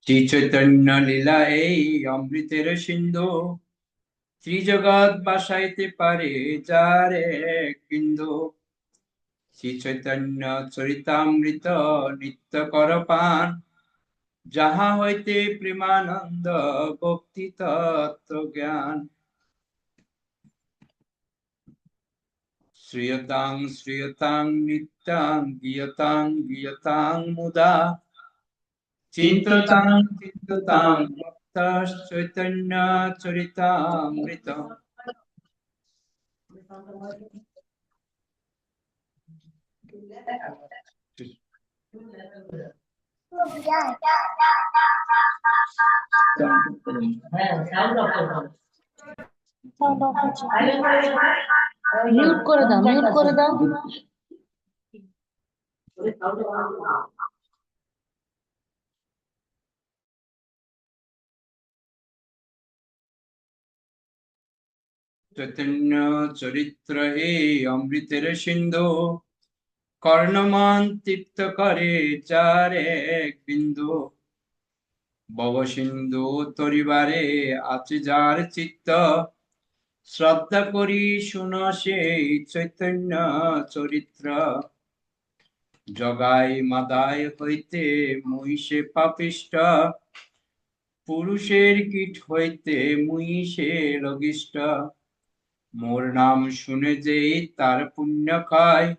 শ্রী চৈতন্য লীলা এই অমৃতের সিন্ধু, ত্রিজগৎ বাসাইতে পারে যার এক বিন্দু। শ্রী চৈতন্য চরিতামৃত নিত্য কর পান, যাহা হইতে প্রেমানন্দ ভক্তি তত্ত্ব জ্ঞান। শ্রীয়তাং শ্রীয়তাং নিত্যাং গীয়তাং গীয়তাং মুদা, চিন্ততাং চিন্ততাং ভক্তঃ চৈতন্য চরিতামৃত। মিউট করে দাও, মিউট করে দাও। চৈতন্য চরিত্র এই অমৃতের সিন্ধু, কর্ণমান তৃপ্ত করে যার এক বিন্দু। ভব সিন্ধু তরিবারে আছে যার চিত্ত, শ্রদ্ধা করি শুন সেই চৈতন্য চরিত্র। জগাই মাদায় হইতে মহিষে পাপিষ্ঠ, পুরুষের কীট হইতে মহিষে লঘিষ্ঠ। মোর নাম শুনে যেই তার পুণ্য খায়,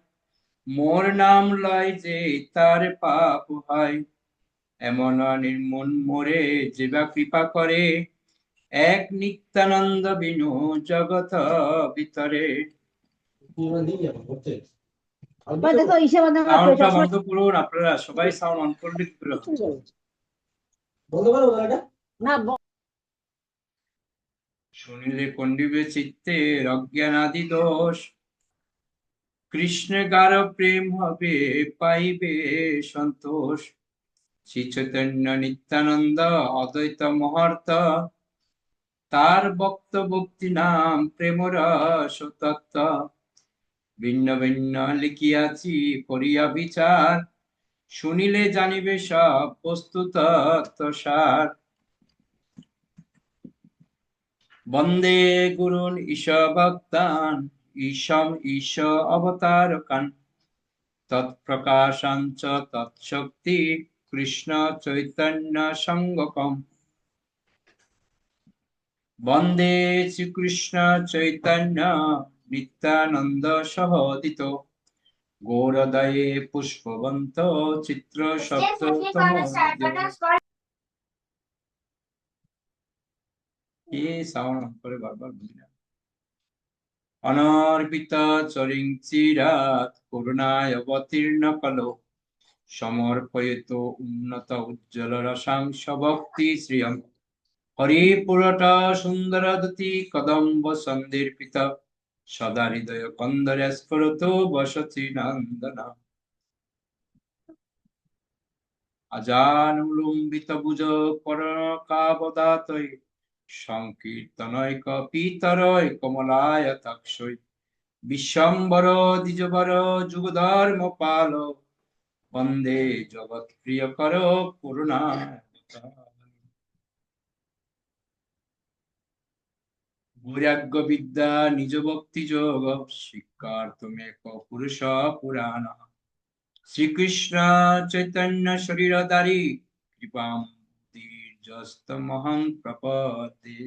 মোর নাম লয় যে তার পাপ হয়। এমন নির্মন মোরে যেবা কৃপা করে, এক নিত্যানন্দ বিনু জগত ভিতরে। দেখো হিসেবে সাউন্ডটা বন্ধ করুন আপনারা, সবাই সাউন্ড অন করলে কি করে হবে? না। শুনিলে কণ্ডিবে চিত্তে অজ্ঞানাদি দোষ, কৃষ্ণ গার প্রেম হবে পাইবে সন্তোষ। শ্রী চৈতন্য নিত্যানন্দ অদ্বৈত মহার্থ, তার ভক্ত ভক্তি নাম প্রেম রস তত্ত্ব। ভিন্ন ভিন্ন লিখিয়াছি করিয়া বিচার, শুনিলে জানিবে সব বস্তু তত্ত্ব সার। বন্দে গুরুন ঈশ ভক্তান, ঈশম ঈশ অবতারকান, তৎপ্রকাশাঞ্চ তৎশক্তি কৃষ্ণ চৈতন্য সঙ্গকম। বন্দে শ্রীকৃষ্ণ চৈতন্য নিত্যানন্দ সহোদিত, গৌরদয়ে পুষ্পবন্ত চিত্র সপ্ততম। এ সাউন্ড করে বারবার বলি না। অনর্পিত চরিং চিরাত করুণায় অবতীর্ণ কলো, সমর্পয়িত উন্নত উজ্জ্বল রসাংশ ভক্তি শ্রিয়ম। হরিপুরট সুন্দর দুতি কদম্ব সন্দীর্পিত, সদা হৃদয় কন্দরে স্ফুরত বসতি নন্দন। আজানুলম্বিত ভুজ করণকাবদাতৈ, সংকীর্তনৈক পিতরৈ কমলায় তক্ষৈ। বিশ্বম্বর দ্বিজবর যুগধর্ম পাল, বন্দে জগৎ প্রিয় কর করুণা। বৈরাগ্য বিদ্যা নিজ ভক্তি যোগ, শিক্ষার্থমেক পুরুষ পুরাণ। শ্রীকৃষ্ণ চৈতন্য শরীরধারী, কৃপাম দীর্ঘস্তমহং প্রপদে।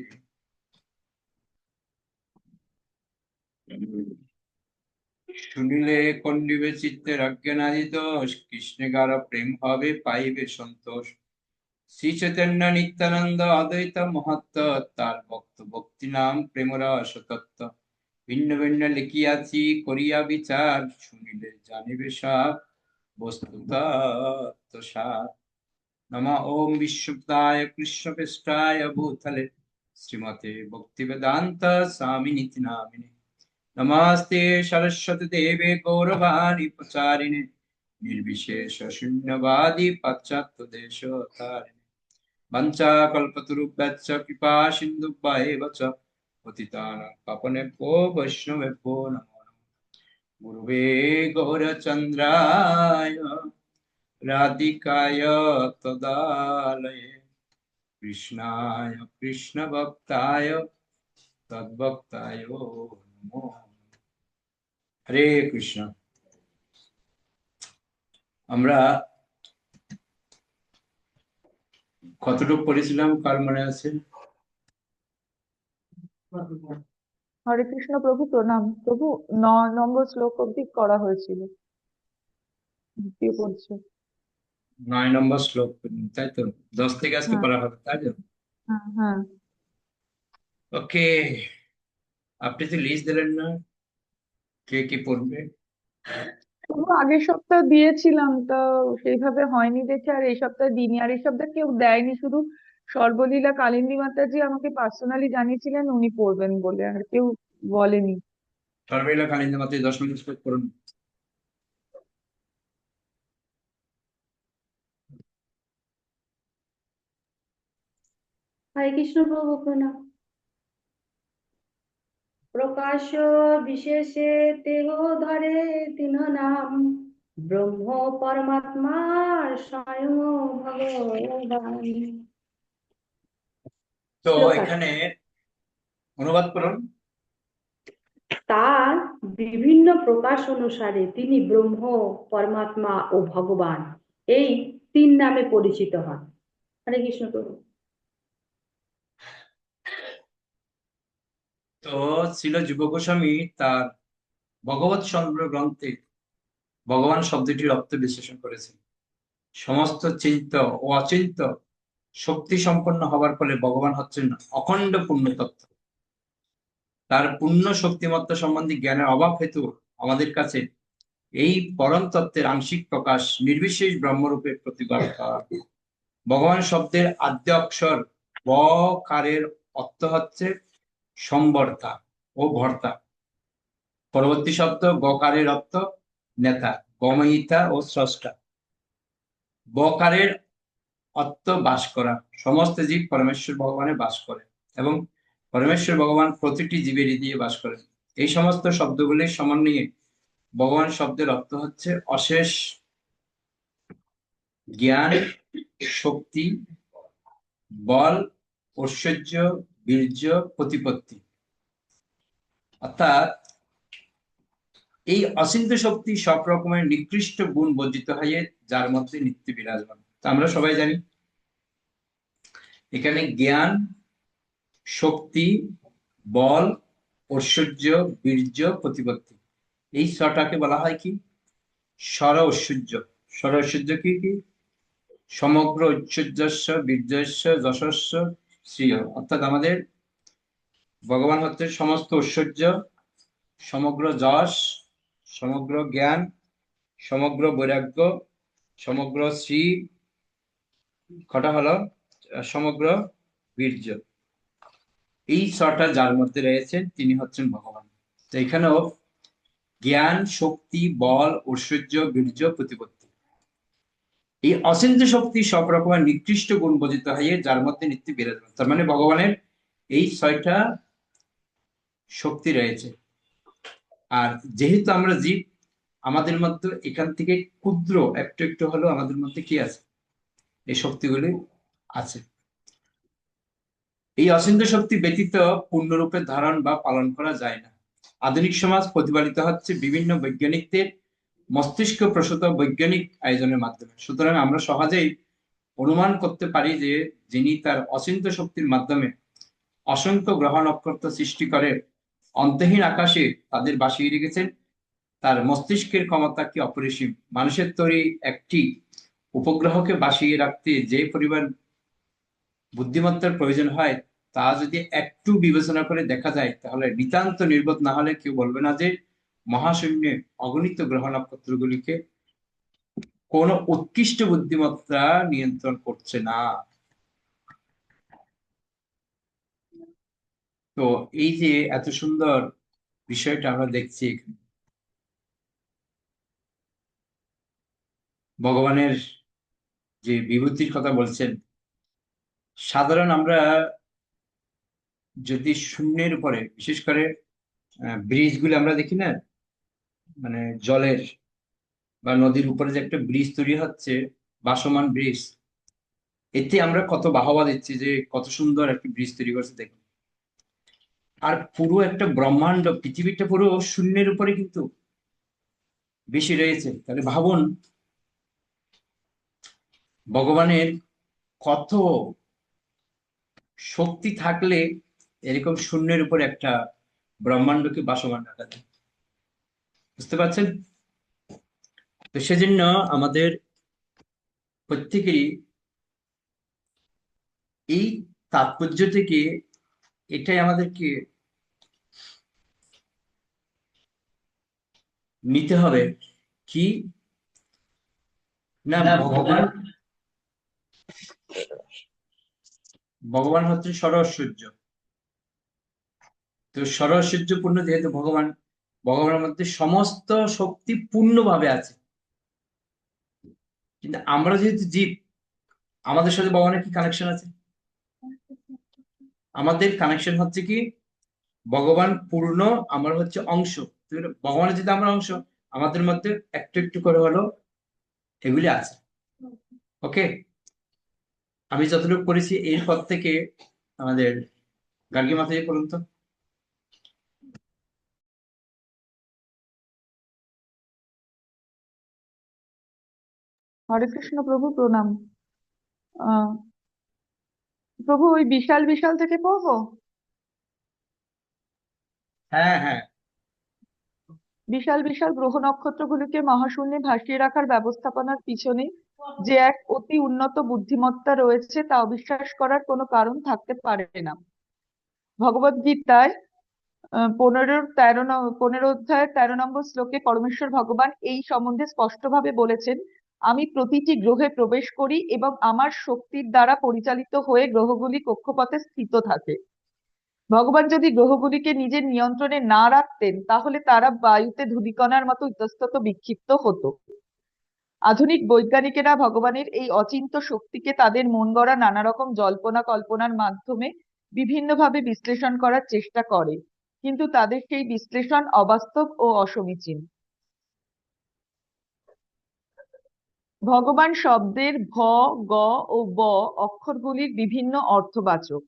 শুনিলে কণ্ডিবে চিত্তের অজ্ঞানাদি দোষ, কৃষ্ণে গার প্রেম হবে পাইবে সন্তোষ। শ্রী চৈতন্য নিত্যানন্দ অদ্বৈত মহত্ব, তার ভক্ত ভক্তি নাম প্রেম রস তত্ত্ব। ভিন্ন ভিন্ন লিখিয়াছি করিয়া বিচার, শুনিলে জানিবে সব বস্তু তত্ত্ব সার। নম ওম বিশ্বপ্তায় কৃষ্ণপৃষ্ঠায় ভূতলে, শ্রীমতে ভক্তি বেদান্ত স্বামিনিতি নামিনে। নমস্তে সরস্বতী দেবে গৌরবাণী প্রচারিণে, निर्विशेष शून्यवादी पाश्चात्य देशोत्तारिणे। वंचाकल्पतरुभ्यश्च कृपा सिन्धुभ्येव च पतितानां पावनेभ्यो वैष्णवेभ्यो नमो नमः। गुरुवे गौरचन्द्राय राधिकाय तदालये কৃষ্ণায় কৃষ্ণ ভক্তায় তদ্ভক্তায় নমো। হরে কৃষ্ণ। আমরা কতটুকু পড়েছিলাম কার মনে আছে? হরে কৃষ্ণ প্রভু, প্রণাম প্রভু। 9 নম্বর শ্লোক অব্দি করা হয়েছিল, দ্বিতীয় পড়ছে। 9 নম্বর শ্লোক, তাই তো? 10 থেকে আজকে হ্যাঁ, পড়া হবে, তাই তো? হ্যাঁ, হ্যাঁ। ওকে, আপনি তো লিস্ট দিলেন না কে কি পড়বে। তবু আগের সপ্তাহ দিয়েছিলাম, তো সেইভাবে হয়নি দেখে আর এই সপ্তাহে দিইনি। আর এই সপ্তাহে কেউ দেয়নি, শুধু সর্বলীলা কালিন্দী মাতাজি আমাকে পার্সোনালি জানিয়েছিলেন উনি পড়বেন বলে, আর কেউ বলেনি। সর্বেলা কালিন্দী মাত্র 10 নম্বর শ্লোক পড়ুন। হরে কৃষ্ণ প্রভু প্রণাম। প্রকাশ বিশেষে দেহ ধরে তিন নাম, ব্রহ্ম পরমাত্মা স্বয়ং ভগবান। তো শ্লোক আছে। এখানে অনুবাদ করুন। তার বিভিন্ন প্রকাশ অনুসারে তিনি ব্রহ্ম, পরমাত্মা ও ভগবান এই তিন নামে পরিচিত হন। হরে কৃষ্ণ প্রভু। তো ছিল যুগ গোস্বামী তার ভগবৎ চন্দ্র গ্রন্থে ভগবান শব্দটির অর্থ বিশ্লেষণ করেছেন। সমস্ত চিন্ত ও অচিন্ত শক্তি সম্পন্ন হবার ফলে ভগবান হচ্ছেন অখণ্ড পূর্ণ তত্ত্ব। তার পূর্ণ শক্তিমত্তা সম্বন্ধে জ্ঞানের অভাব হেতু আমাদের কাছে এই পরম তত্ত্বের আংশিক প্রকাশ নির্বিশেষ ব্রহ্মরূপে প্রতিভাত হয়। ভগবান শব্দের আদ্য অক্ষর ব কারের অর্থ হচ্ছে সম্বর্তা ও ভর্তা। পরবর্তী শব্দ গকারের অর্থ নেতা, গময়িতা ও স্রষ্টা। বকারের অর্থ বাস করা। সমস্ত জীব পরমেশ্বর ভগবানে বাস করে এবং পরমেশ্বর ভগবান প্রতিটি জীবের হৃদয়ে বাস করেন। এই সমস্ত শব্দগুলির সমন্বয়ে ভগবান শব্দের অর্থ হচ্ছে অশেষ জ্ঞান, শক্তি, বল, ঐশ্বর্য, বীর্য, প্রতিপত্তি। অর্থাৎ এই অচিন্ত শক্তি সব রকমের নিকৃষ্ট গুণ বর্জিত হয়ে যার মধ্যে নিত্য বিরাজমান। তা আমরা সবাই জানি এখানে জ্ঞান, শক্তি, বল, ঐশ্বর্য, বীর্য, প্রতিপত্তি, এই ছটাকে বলা হয় কি? স্বর ঐশ্বর্য। স্বর ঐশ্বর্য কি কি? সমগ্র ঐশ্বর্যস্য বীর্যস্য যশস্য শ্রিয়। অর্থাৎ আমাদের ভগবান হচ্ছে সমস্ত ঐশ্বর্য, সমগ্র যশ, সমগ্র জ্ঞান, সমগ্র বৈরাগ্য, সমগ্র শ্রী, কটা হলো সমগ্র বীর্য। এই ছটা যার মধ্যে রয়েছেন তিনি হচ্ছেন ভগবান। তো এখানেও জ্ঞান, শক্তি, বল, ঐশ্বর্য, বীর্য, প্রতিপত্তি, এই অচিন্ত শক্তি সব রকমের নিকৃষ্ট গুণ বর্জিত হয়ে যার মধ্যে নিত্য বিরাজমান। তার মানে ভগবানের এই 6টা শক্তি রয়েছে। আর যেহেতু আমরা জীব, আমাদের মধ্যে এখান থেকে ক্ষুদ্র একটু একটু হলেও আমাদের মধ্যে কি আছে? এই শক্তিগুলি আছে। এই অচিন্ত শক্তি ব্যতীত পূর্ণরূপে ধারণ বা পালন করা যায় না। আধুনিক সমাজ প্রতিপালিত হচ্ছে বিভিন্ন বৈজ্ঞানিকদের মস্তিষ্ক প্রসূত বৈজ্ঞানিক আয়োজনের মাধ্যমে। সুতরাং আমরা সহজেই অনুমান করতে পারি যে যিনি তার অচিন্ত শক্তির মাধ্যমে অসংখ্য গ্রহ নক্ষত্র সৃষ্টি করে অন্তহীন আকাশে তাদের বাসিয়ে রেখেছেন, তার মস্তিষ্কের ক্ষমতা কি অপরিসীম। মানুষের তৈরি একটি উপগ্রহকে বাসিয়ে রাখতে যে পরিমাণ বুদ্ধিমত্তার প্রয়োজন হয় তা যদি একটু বিবেচনা করে দেখা যায় তাহলে নিতান্ত নির্বোধ না হলে কেউ বলবে না যে মহাশূন্যে অগণিত গ্রহ নক্ষত্রগুলিকে কোন উৎকৃষ্ট বুদ্ধিমত্তা নিয়ন্ত্রণ করছে না। তো এই যে এত সুন্দর বিষয়টা আমরা দেখছি এখানে, ভগবানের যে বিভূতির কথা বলছেন, সাধারণ আমরা যদি শূন্যের উপরে বিশেষ করে ব্রিজ গুলো আমরা দেখি না, মানে জলের বা নদীর উপরে যে একটা ব্রিজ তৈরি হচ্ছে, ভাসমান ব্রিজ, এতে আমরা কত বাহবা দিচ্ছি যে কত সুন্দর একটা ব্রিজ তৈরি করছে দেখুন। আর পুরো একটা ব্রহ্মাণ্ড, পৃথিবীটা পুরো শূন্যের উপরে কিন্তু বেশি রয়েছে। তাহলে ভাবুন ভগবানের কত শক্তি থাকলে এরকম শূন্যের উপরে একটা ব্রহ্মাণ্ডকে বাসমান রাখা যায়। বুঝতে পারছেন? তো সেজন্য আমাদের প্রত্যেকেরই এই তাৎপর্য থেকে এটাই আমাদেরকে নিতে হবে কি, না ভগবান, ভগবান হচ্ছে সরৈশ্বর্য। তো সরৈশ্বর্যপূর্ণ যেহেতু ভগবান, ভগবানের মধ্যে সমস্ত শক্তি পূর্ণভাবে আছে। কিন্তু আমরা যেহেতু জীব, আমাদের সাথে ভগবানের কি কানেকশন আছে? আমাদের কানেকশন হচ্ছে কি ভগবান পূর্ণ, আমরা হচ্ছে অংশ। তো ভগবানের যদি আমরা অংশ, আমাদের মধ্যে একটু একটু করে হলো এগুলি আছে। ওকে, আমি যতটুকু করেছি এরপর থেকে আমাদের গার্গী মাতাজি বলুন তো। হরে কৃষ্ণ প্রভু, প্রণাম। আহ প্রভু, ওই বিশাল বিশাল থেকে পড়বো? হ্যাঁ হ্যাঁ। বিশাল বিশাল গ্রহ নক্ষত্রগুলিকে মহাশূন্যে ভাসিয়ে রাখার ব্যবস্থাপনার পিছনে যে এক অতি উন্নত বুদ্ধিমত্তা রয়েছে তা অবিশ্বাস করার কোনো কারণ থাকতে পারে না। ভগবদ গীতায় 15 অধ্যায়ের 13 নম্বর শ্লোকে পরমেশ্বর ভগবান এই সম্বন্ধে স্পষ্টভাবে বলেছেন, আমি প্রতিটি গ্রহে প্রবেশ করি এবং আমার শক্তির দ্বারা পরিচালিত হয়ে গ্রহগুলি কক্ষপথে স্থিত থাকে। ভগবান যদি গ্রহগুলিকে নিজের নিয়ন্ত্রণে না রাখতেন তাহলে তারা বায়ুতে ধূলিকণার মতো ইতস্তত বিক্ষিপ্ত হতো। আধুনিক বৈজ্ঞানিকেরা ভগবানের এই অচিন্ত শক্তিকে তাদের মন গড়া নানা রকম জল্পনা কল্পনার মাধ্যমে বিভিন্নভাবে বিশ্লেষণ করার চেষ্টা করে, কিন্তু তাদের সেই বিশ্লেষণ অবাস্তব ও অসমীচীন। ভগবান শব্দের ভ, গ ও ব অক্ষরগুলির বিভিন্ন অর্থবাচক।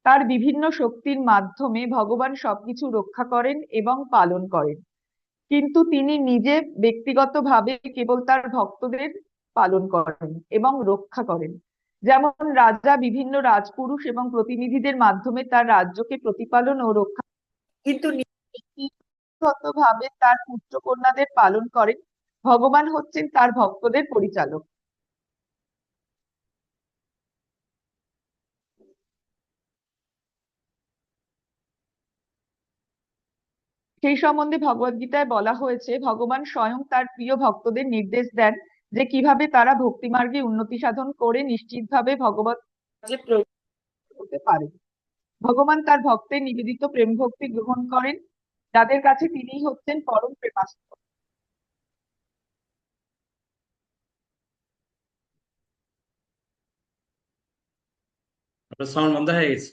তার বিভিন্ন শক্তির মাধ্যমে ভগবান সবকিছু রক্ষা করেন এবং পালন করেন, কিন্তু তিনি নিজে ব্যক্তিগতভাবে কেবল তার ভক্তদের পালন করেন এবং রক্ষা করেন। যেমন রাজা বিভিন্ন রাজপুরুষ এবং প্রতিনিধিদের মাধ্যমে তার রাজ্যকে প্রতিপালন ও রক্ষা, কিন্তু ব্যক্তিগতভাবে তার পুত্র কন্যাদের পালন করেন। ভগবান হচ্ছেন তার ভক্তদের পরিচালক। সেই সম্বন্ধে ভগবদ্গীতায় বলা হয়েছে, ভগবান স্বয়ং তার প্রিয় ভক্তদের নির্দেশ দেন যে কিভাবে তারা ভক্তি মার্গে উন্নতি সাধন করে নিশ্চিতভাবে ভগবত কাজে প্রয়োগ করতে পারে। ভগবান তার ভক্তের নিবেদিত প্রেম ভক্তি গ্রহণ করেন, যাদের কাছে তিনি হচ্ছেন পরম প্রেমাস্পদ। আপনার সাউন্ড বন্ধ হয়ে গেছে।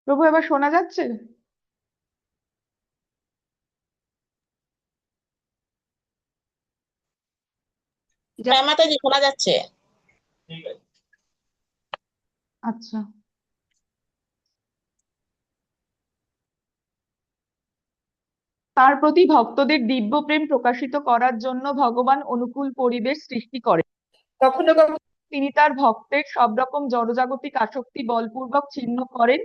প্রভু, এবার শোনা যাচ্ছে? জয় মাতাজি, শোনা যাচ্ছে। আচ্ছা। তার প্রতি ভক্তদের দিব্য প্রেম প্রকাশিত করার জন্য ভগবান অনুকূল পরিবেশ সৃষ্টি করেন। কখনো কখনো তিনি তার ভক্তের সব রকম জড়জাগতিক আসক্তি বলপূর্বক ছিন্ন করেন।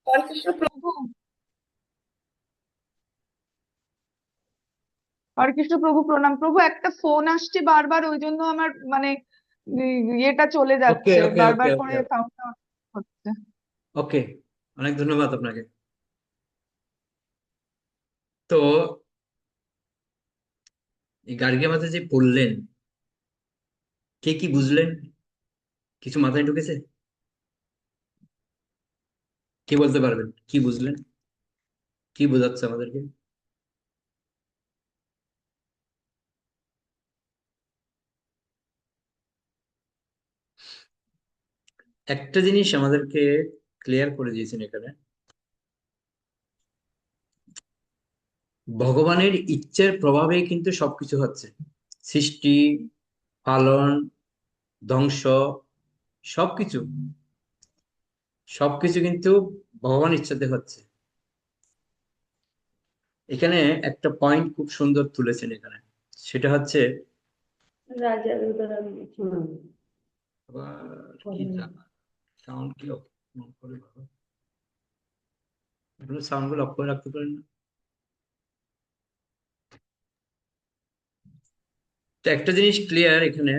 হরে কৃষ্ণ প্রভু, হরে কৃষ্ণ প্রভু, প্রণাম। প্রভু, একটা ফোন আসছে বারবার, ওই জন্য আমার মানে ইয়েটা চলে ওকে যাচ্ছে, ওকে ওকে বারবার করে ওকে সাউন্ডটা হচ্ছে। ওকে, অনেক ধন্যবাদ আপনাকে। তো এই গার্গী মাতাজি বললেন, কে কি বুঝলেন? কিছু মাথায় ঢুকেছে? কি বলতে পারবেন, কি বুঝলেন, কি বোঝাচ্ছে আমাদেরকে? একটা জিনিস আমাদেরকে ক্লিয়ার করে দিয়েছেন এখানে, ভগবানের ইচ্ছের প্রভাবেই কিন্তু সবকিছু হচ্ছে। সৃষ্টি, পালন, ধ্বংস, সবকিছু সবকিছু কিন্তু ভগবান ইচ্ছাতে হচ্ছে। এখানে একটা পয়েন্ট খুব সুন্দর তুলেছেন এখানে, সেটা হচ্ছে রাজার উদাহরণ দিচ্ছি। আবার কি সাউন্ড কি অফ করে বাবা? আপনারা সাউন্ড গুলো অফ করে রাখতে পারেন না? তো একটা জিনিস ক্লিয়ার এখানে,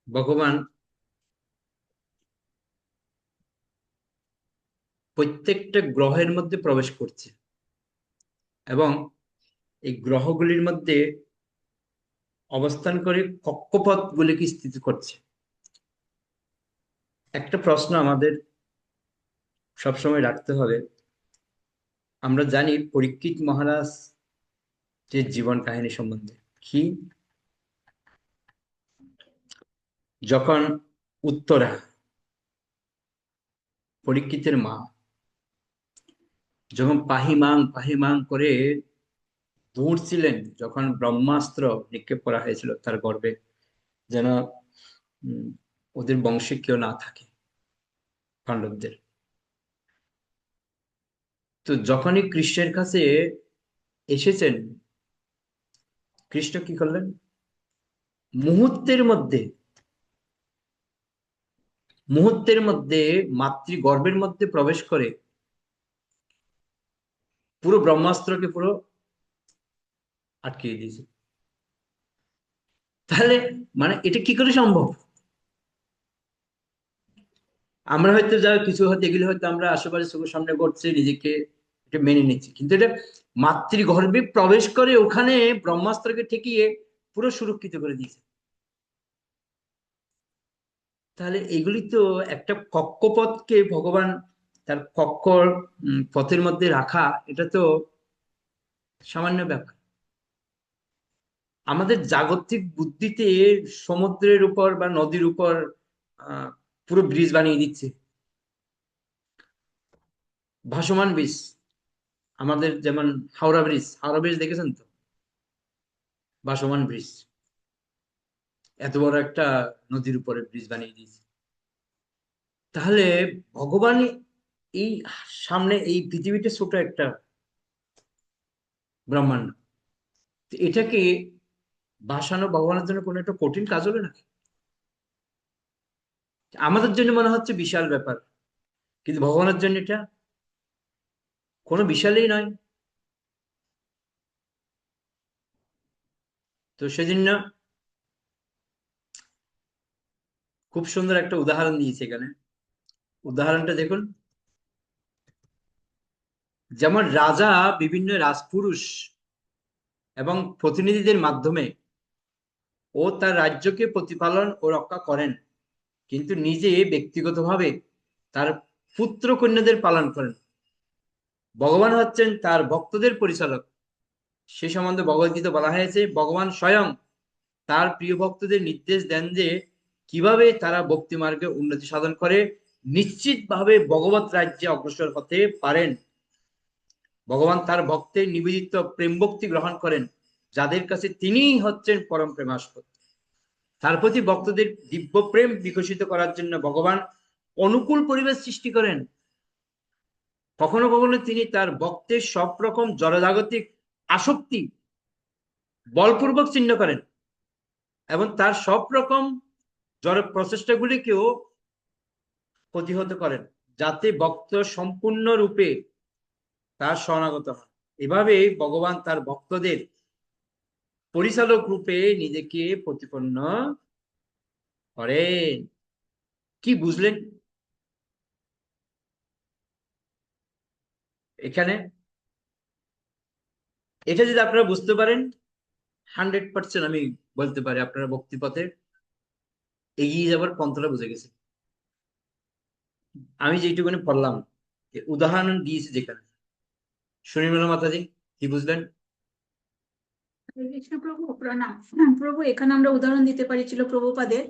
ভগবান প্রত্যেকটা গ্রহের মধ্যে প্রবেশ করছে এবং এই গ্রহগুলির মধ্যে অবস্থান করে কক্ষপথ গুলিকে স্থিতি করছে। একটা প্রশ্ন আমাদের সবসময় রাখতে হবে। আমরা জানি পরীক্ষিত মহারাজ যে জীবন কাহিনী সম্বন্ধে কি, যখন উত্তরা পরীক্ষিতের মা যখন পাহিমাং পাহিমাং করে দৌড়ছিলেন, যখন ব্রহ্মাস্ত্র নিক্ষেপ করা হয়েছিল তার গর্ভে, যেন উম, ওদের বংশে কেউ না থাকে, পাণ্ডবদের। তো যখনই কৃষ্ণের কাছে এসেছেন, কৃষ্ণ কি করলেন? মুহূর্তের মধ্যে মুহূর্তের মধ্যে মাতৃগর্ভের মধ্যে প্রবেশ করে পুরো ব্রহ্মাস্ত্রকে পুরো আটকিয়ে দিয়েছে। তাহলে মানে এটা কি করে সম্ভব? আমরা হয়তো যা কিছু হয়তো এগুলো হয়তো আমরা আশেপাশে চোখের সামনে ঘটছে নিজেকে এটা মেনে নিচ্ছি, কিন্তু এটা মাতৃগর্ভে প্রবেশ করে ওখানে ব্রহ্মাস্ত্রকে ঠেকিয়ে পুরো সুরক্ষিত করে দিয়েছে। তাহলে এগুলি তো একটা কক্ষপথকে ভগবান তার কক্ষ পথের মধ্যে রাখা, এটা তো সামান্য ব্যাপার। আমাদের জাগতিক বুদ্ধিতে সমুদ্রের উপর বা নদীর উপর আহ পুরো ব্রিজ বানিয়ে দিচ্ছে, ভাসমান ব্রিজ। আমাদের যেমন হাওড়া ব্রিজ, হাওড়া ব্রিজ দেখেছেন তো? ভাসমান ব্রিজ, এত বড় একটা নদীর উপরে ব্রিজ বানিয়ে দিয়েছে। তাহলে ভগবান এই সামনে এই পৃথিবীটা ছোট একটা ব্রহ্মাণ্ড, তো এটাকে ভাসানো ভগবানের জন্য কোনো একটা কঠিন কাজ হলো না? আমাদের জন্য মনে হচ্ছে বিশাল ব্যাপার, কিন্তু ভগবানের জন্য এটা কোনো বিশালই নয়। তো সেজন্য খুব সুন্দর একটা উদাহরণ দিয়েছে এখানে। উদাহরণটা দেখুন, যেমন রাজা বিভিন্ন রাজপুরুষ এবং প্রতিনিধিদের মাধ্যমে ও তার রাজ্যকে প্রতিপালন ও রক্ষা করেন, কিন্তু নিজে ব্যক্তিগতভাবে তার পুত্র কন্যাদের পালন করেন। ভগবান হচ্ছেন তার ভক্তদের পরিচালক। সে সম্বন্ধে ভগবদ্গীতা বলা হয়েছে, ভগবান স্বয়ং তার প্রিয় ভক্তদের নির্দেশ দেন যে কিভাবে তারা ভক্তি মার্গে উন্নতি সাধন করে নিশ্চিতভাবে ভগবত রাজ্যে অগ্রসর হতে পারেন। ভগবান তার ভক্তের নিবেদিত প্রেম ভক্তি গ্রহণ করেন, যাদের কাছে তিনিই হচ্ছেন পরম প্রেমাস্পদ। তার প্রতি ভক্তদের দিব্য প্রেম বিকশিত করার জন্য ভগবান অনুকূল পরিবেশ সৃষ্টি করেন। কখনো কখনো তিনি তার ভক্তের সব রকম জড়জাগতিক আসক্তি বলপূর্বক ছিন্ন করেন এবং তার সব রকম জড় প্রচেষ্টাগুলিকেও প্রতিহত করেন, যাতে ভক্ত সম্পূর্ণরূপে তার শরণাগত হন। এভাবেই ভগবান তার ভক্তদের পরিচালক রূপে নিজেকে প্রতিপন্ন করেন। কি বুঝলেন এখানে? এটা যদি আপনারা বুঝতে পারেন, 100% আমি বলতে পারি আপনারা ভক্তি পথে এগিয়ে যাবার পন্থাটা বুঝে গেছে। আমি যেটুকুনি পড়লাম, উদাহরণ দিয়েছি যেখানে, শর্মিলা মাতাজি কি বুঝলেন? হরে কৃষ্ণ প্রভু, প্রণাম। প্রভু, এখানে আমরা উদাহরণ দিতে পারি ছিল প্রভুপাদের।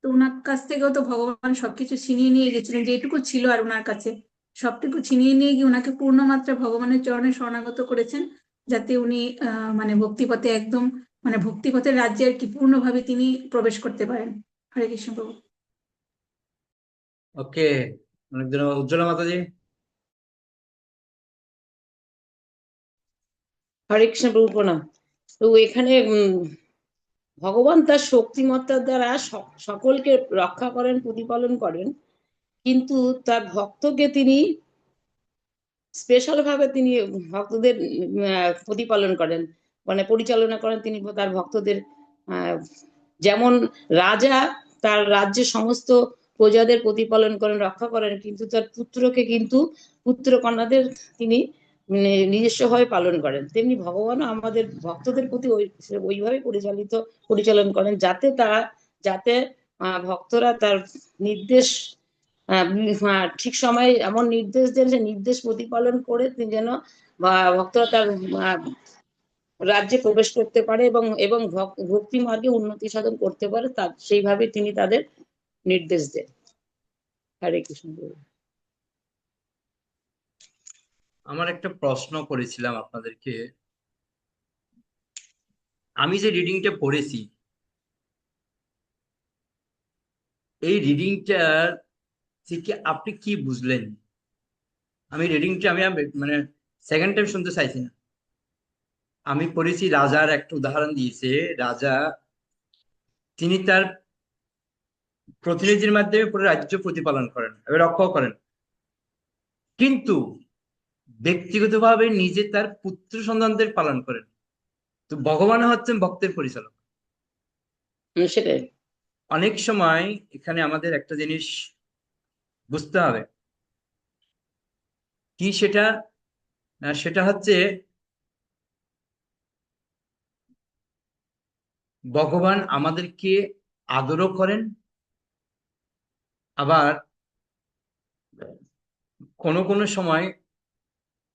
তো ওনার কাছ থেকেও তো ভগবান সবকিছু ছিনিয়ে নিয়ে গেছিলেন, যেটুকু ছিল আর ওনার কাছে সবটুকু ছিনিয়ে নিয়ে গিয়ে ওনাকে পূর্ণ মাত্রা ভগবানের চরণে শরণাগত করেছেন। যাতে উনি মানে ভক্তিপথে একদম মানে ভক্তিপথের রাজ্যে আর কি পূর্ণভাবে তিনি প্রবেশ করতে পারেন। হরে কৃষ্ণ প্রভু। ওকে, অনেক ধন্যবাদ উজ্জ্বলা মাতাজি। হরে কৃষ্ণ প্রভু প্রণাম। তো এখানে ভগবান তার শক্তিমত্তার দ্বারা সকলকে রক্ষা করেন, প্রতিপালন করেন, কিন্তু তার ভক্তকে তিনি স্পেশাল ভাবে তিনি ভক্তদের প্রতিপালন করেন, মানে পরিচালনা করেন তিনি তার ভক্তদের। আহ, যেমন রাজা তার রাজ্যের সমস্ত প্রজাদের প্রতিপালন করেন, রক্ষা করেন, কিন্তু তার পুত্রকে কিন্তু পুত্র কন্যাদের তিনি নিজস্বভাবে পালন করেন, তেমনি ভগবানও আমাদের ভক্তদের প্রতি ওইভাবে পরিচালন করেন, যাতে ভক্তরা তার নির্দেশ ঠিক সময়ে এমন নির্দেশ দেন যে নির্দেশ প্রতিপালন করে তিনি যেন ভক্তরা তার রাজ্যে প্রবেশ করতে পারে এবং এবং ভক্তি মার্গে উন্নতি সাধন করতে পারে, সেইভাবে তিনি তাদের নির্দেশ দেন। হরে কৃষ্ণ। আমার একটা প্রশ্ন করেছিলাম আপনাদেরকে, আমি যে রিডিংটা পড়েছি, এই রিডিংটা থেকে আপনি কি বুঝলেন? আমি রিডিংটা আমি মানে সেকেন্ড টাইম শুনতে চাইছি না। আমি পড়েছি, রাজার একটা উদাহরণ দিয়েছে। রাজা তিনি তার প্রতিনিধির মাধ্যমে পুরো রাজ্য প্রতিপালন করেন এবং রক্ষাও করেন, কিন্তু ব্যক্তিগতভাবে নিজে তার পুত্র সন্তানদের পালন করেন। তো ভগবান হচ্ছেন ভক্তের পরিচালক। সেটাই। অনেক সময় এখানে আমাদের একটা জিনিস বুঝতে হবে, কি সেটা? সেটা হচ্ছে ভগবান আমাদেরকে আদরও করেন, আবার কোনো কোনো সময়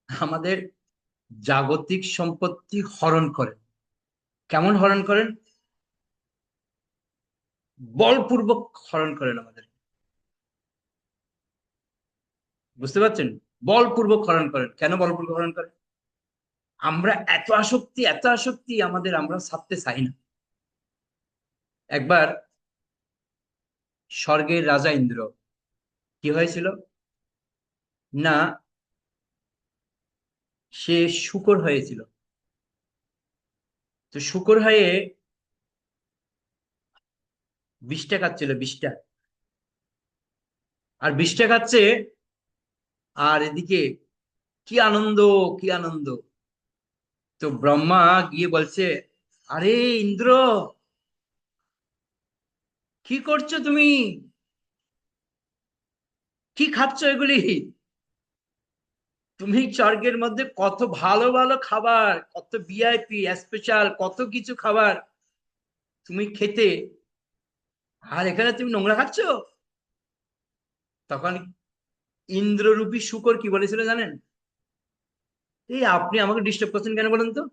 আমাদের জাগতিক সম্পত্তি হরণ করেন। কেমন হরণ করেন? বলপূর্বক হরণ করেন আমাদের। বুঝতে পারছেন? বলপূর্বক হরণ করেন। কেন বলপূর্বক হরণ করেন? আমরা এত আসক্তি আমাদের, আমরা ছাড়তে চাই না। একবার স্বর্গের রাজা ইন্দ্র কি হয়েছিল না, সে শূকর হয়েছিল। তো শূকর হয়ে বিষটা খাচ্ছিল, বিষটা। আর বিষটা খাচ্ছে, আর এদিকে কি আনন্দ, কি আনন্দ! তো ব্রহ্মা গিয়ে বলছে, আরে ইন্দ্র, কি করছো তুমি? কি খাচ্ছ এগুলি? তুমি স্বর্গের মধ্যে কত ভালো ভালো খাবার, কত ভিআইপি স্পেশাল কত কিছু খাবার তুমি খেতে, আর এখানে তুমি নোংরা খাচ্ছ? তখন ইন্দ্ররূপী শূকর কি বলেছিল জানেন? এই আপনি আমাকে ডিস্টার্ব করছেন কেন বলেন তো?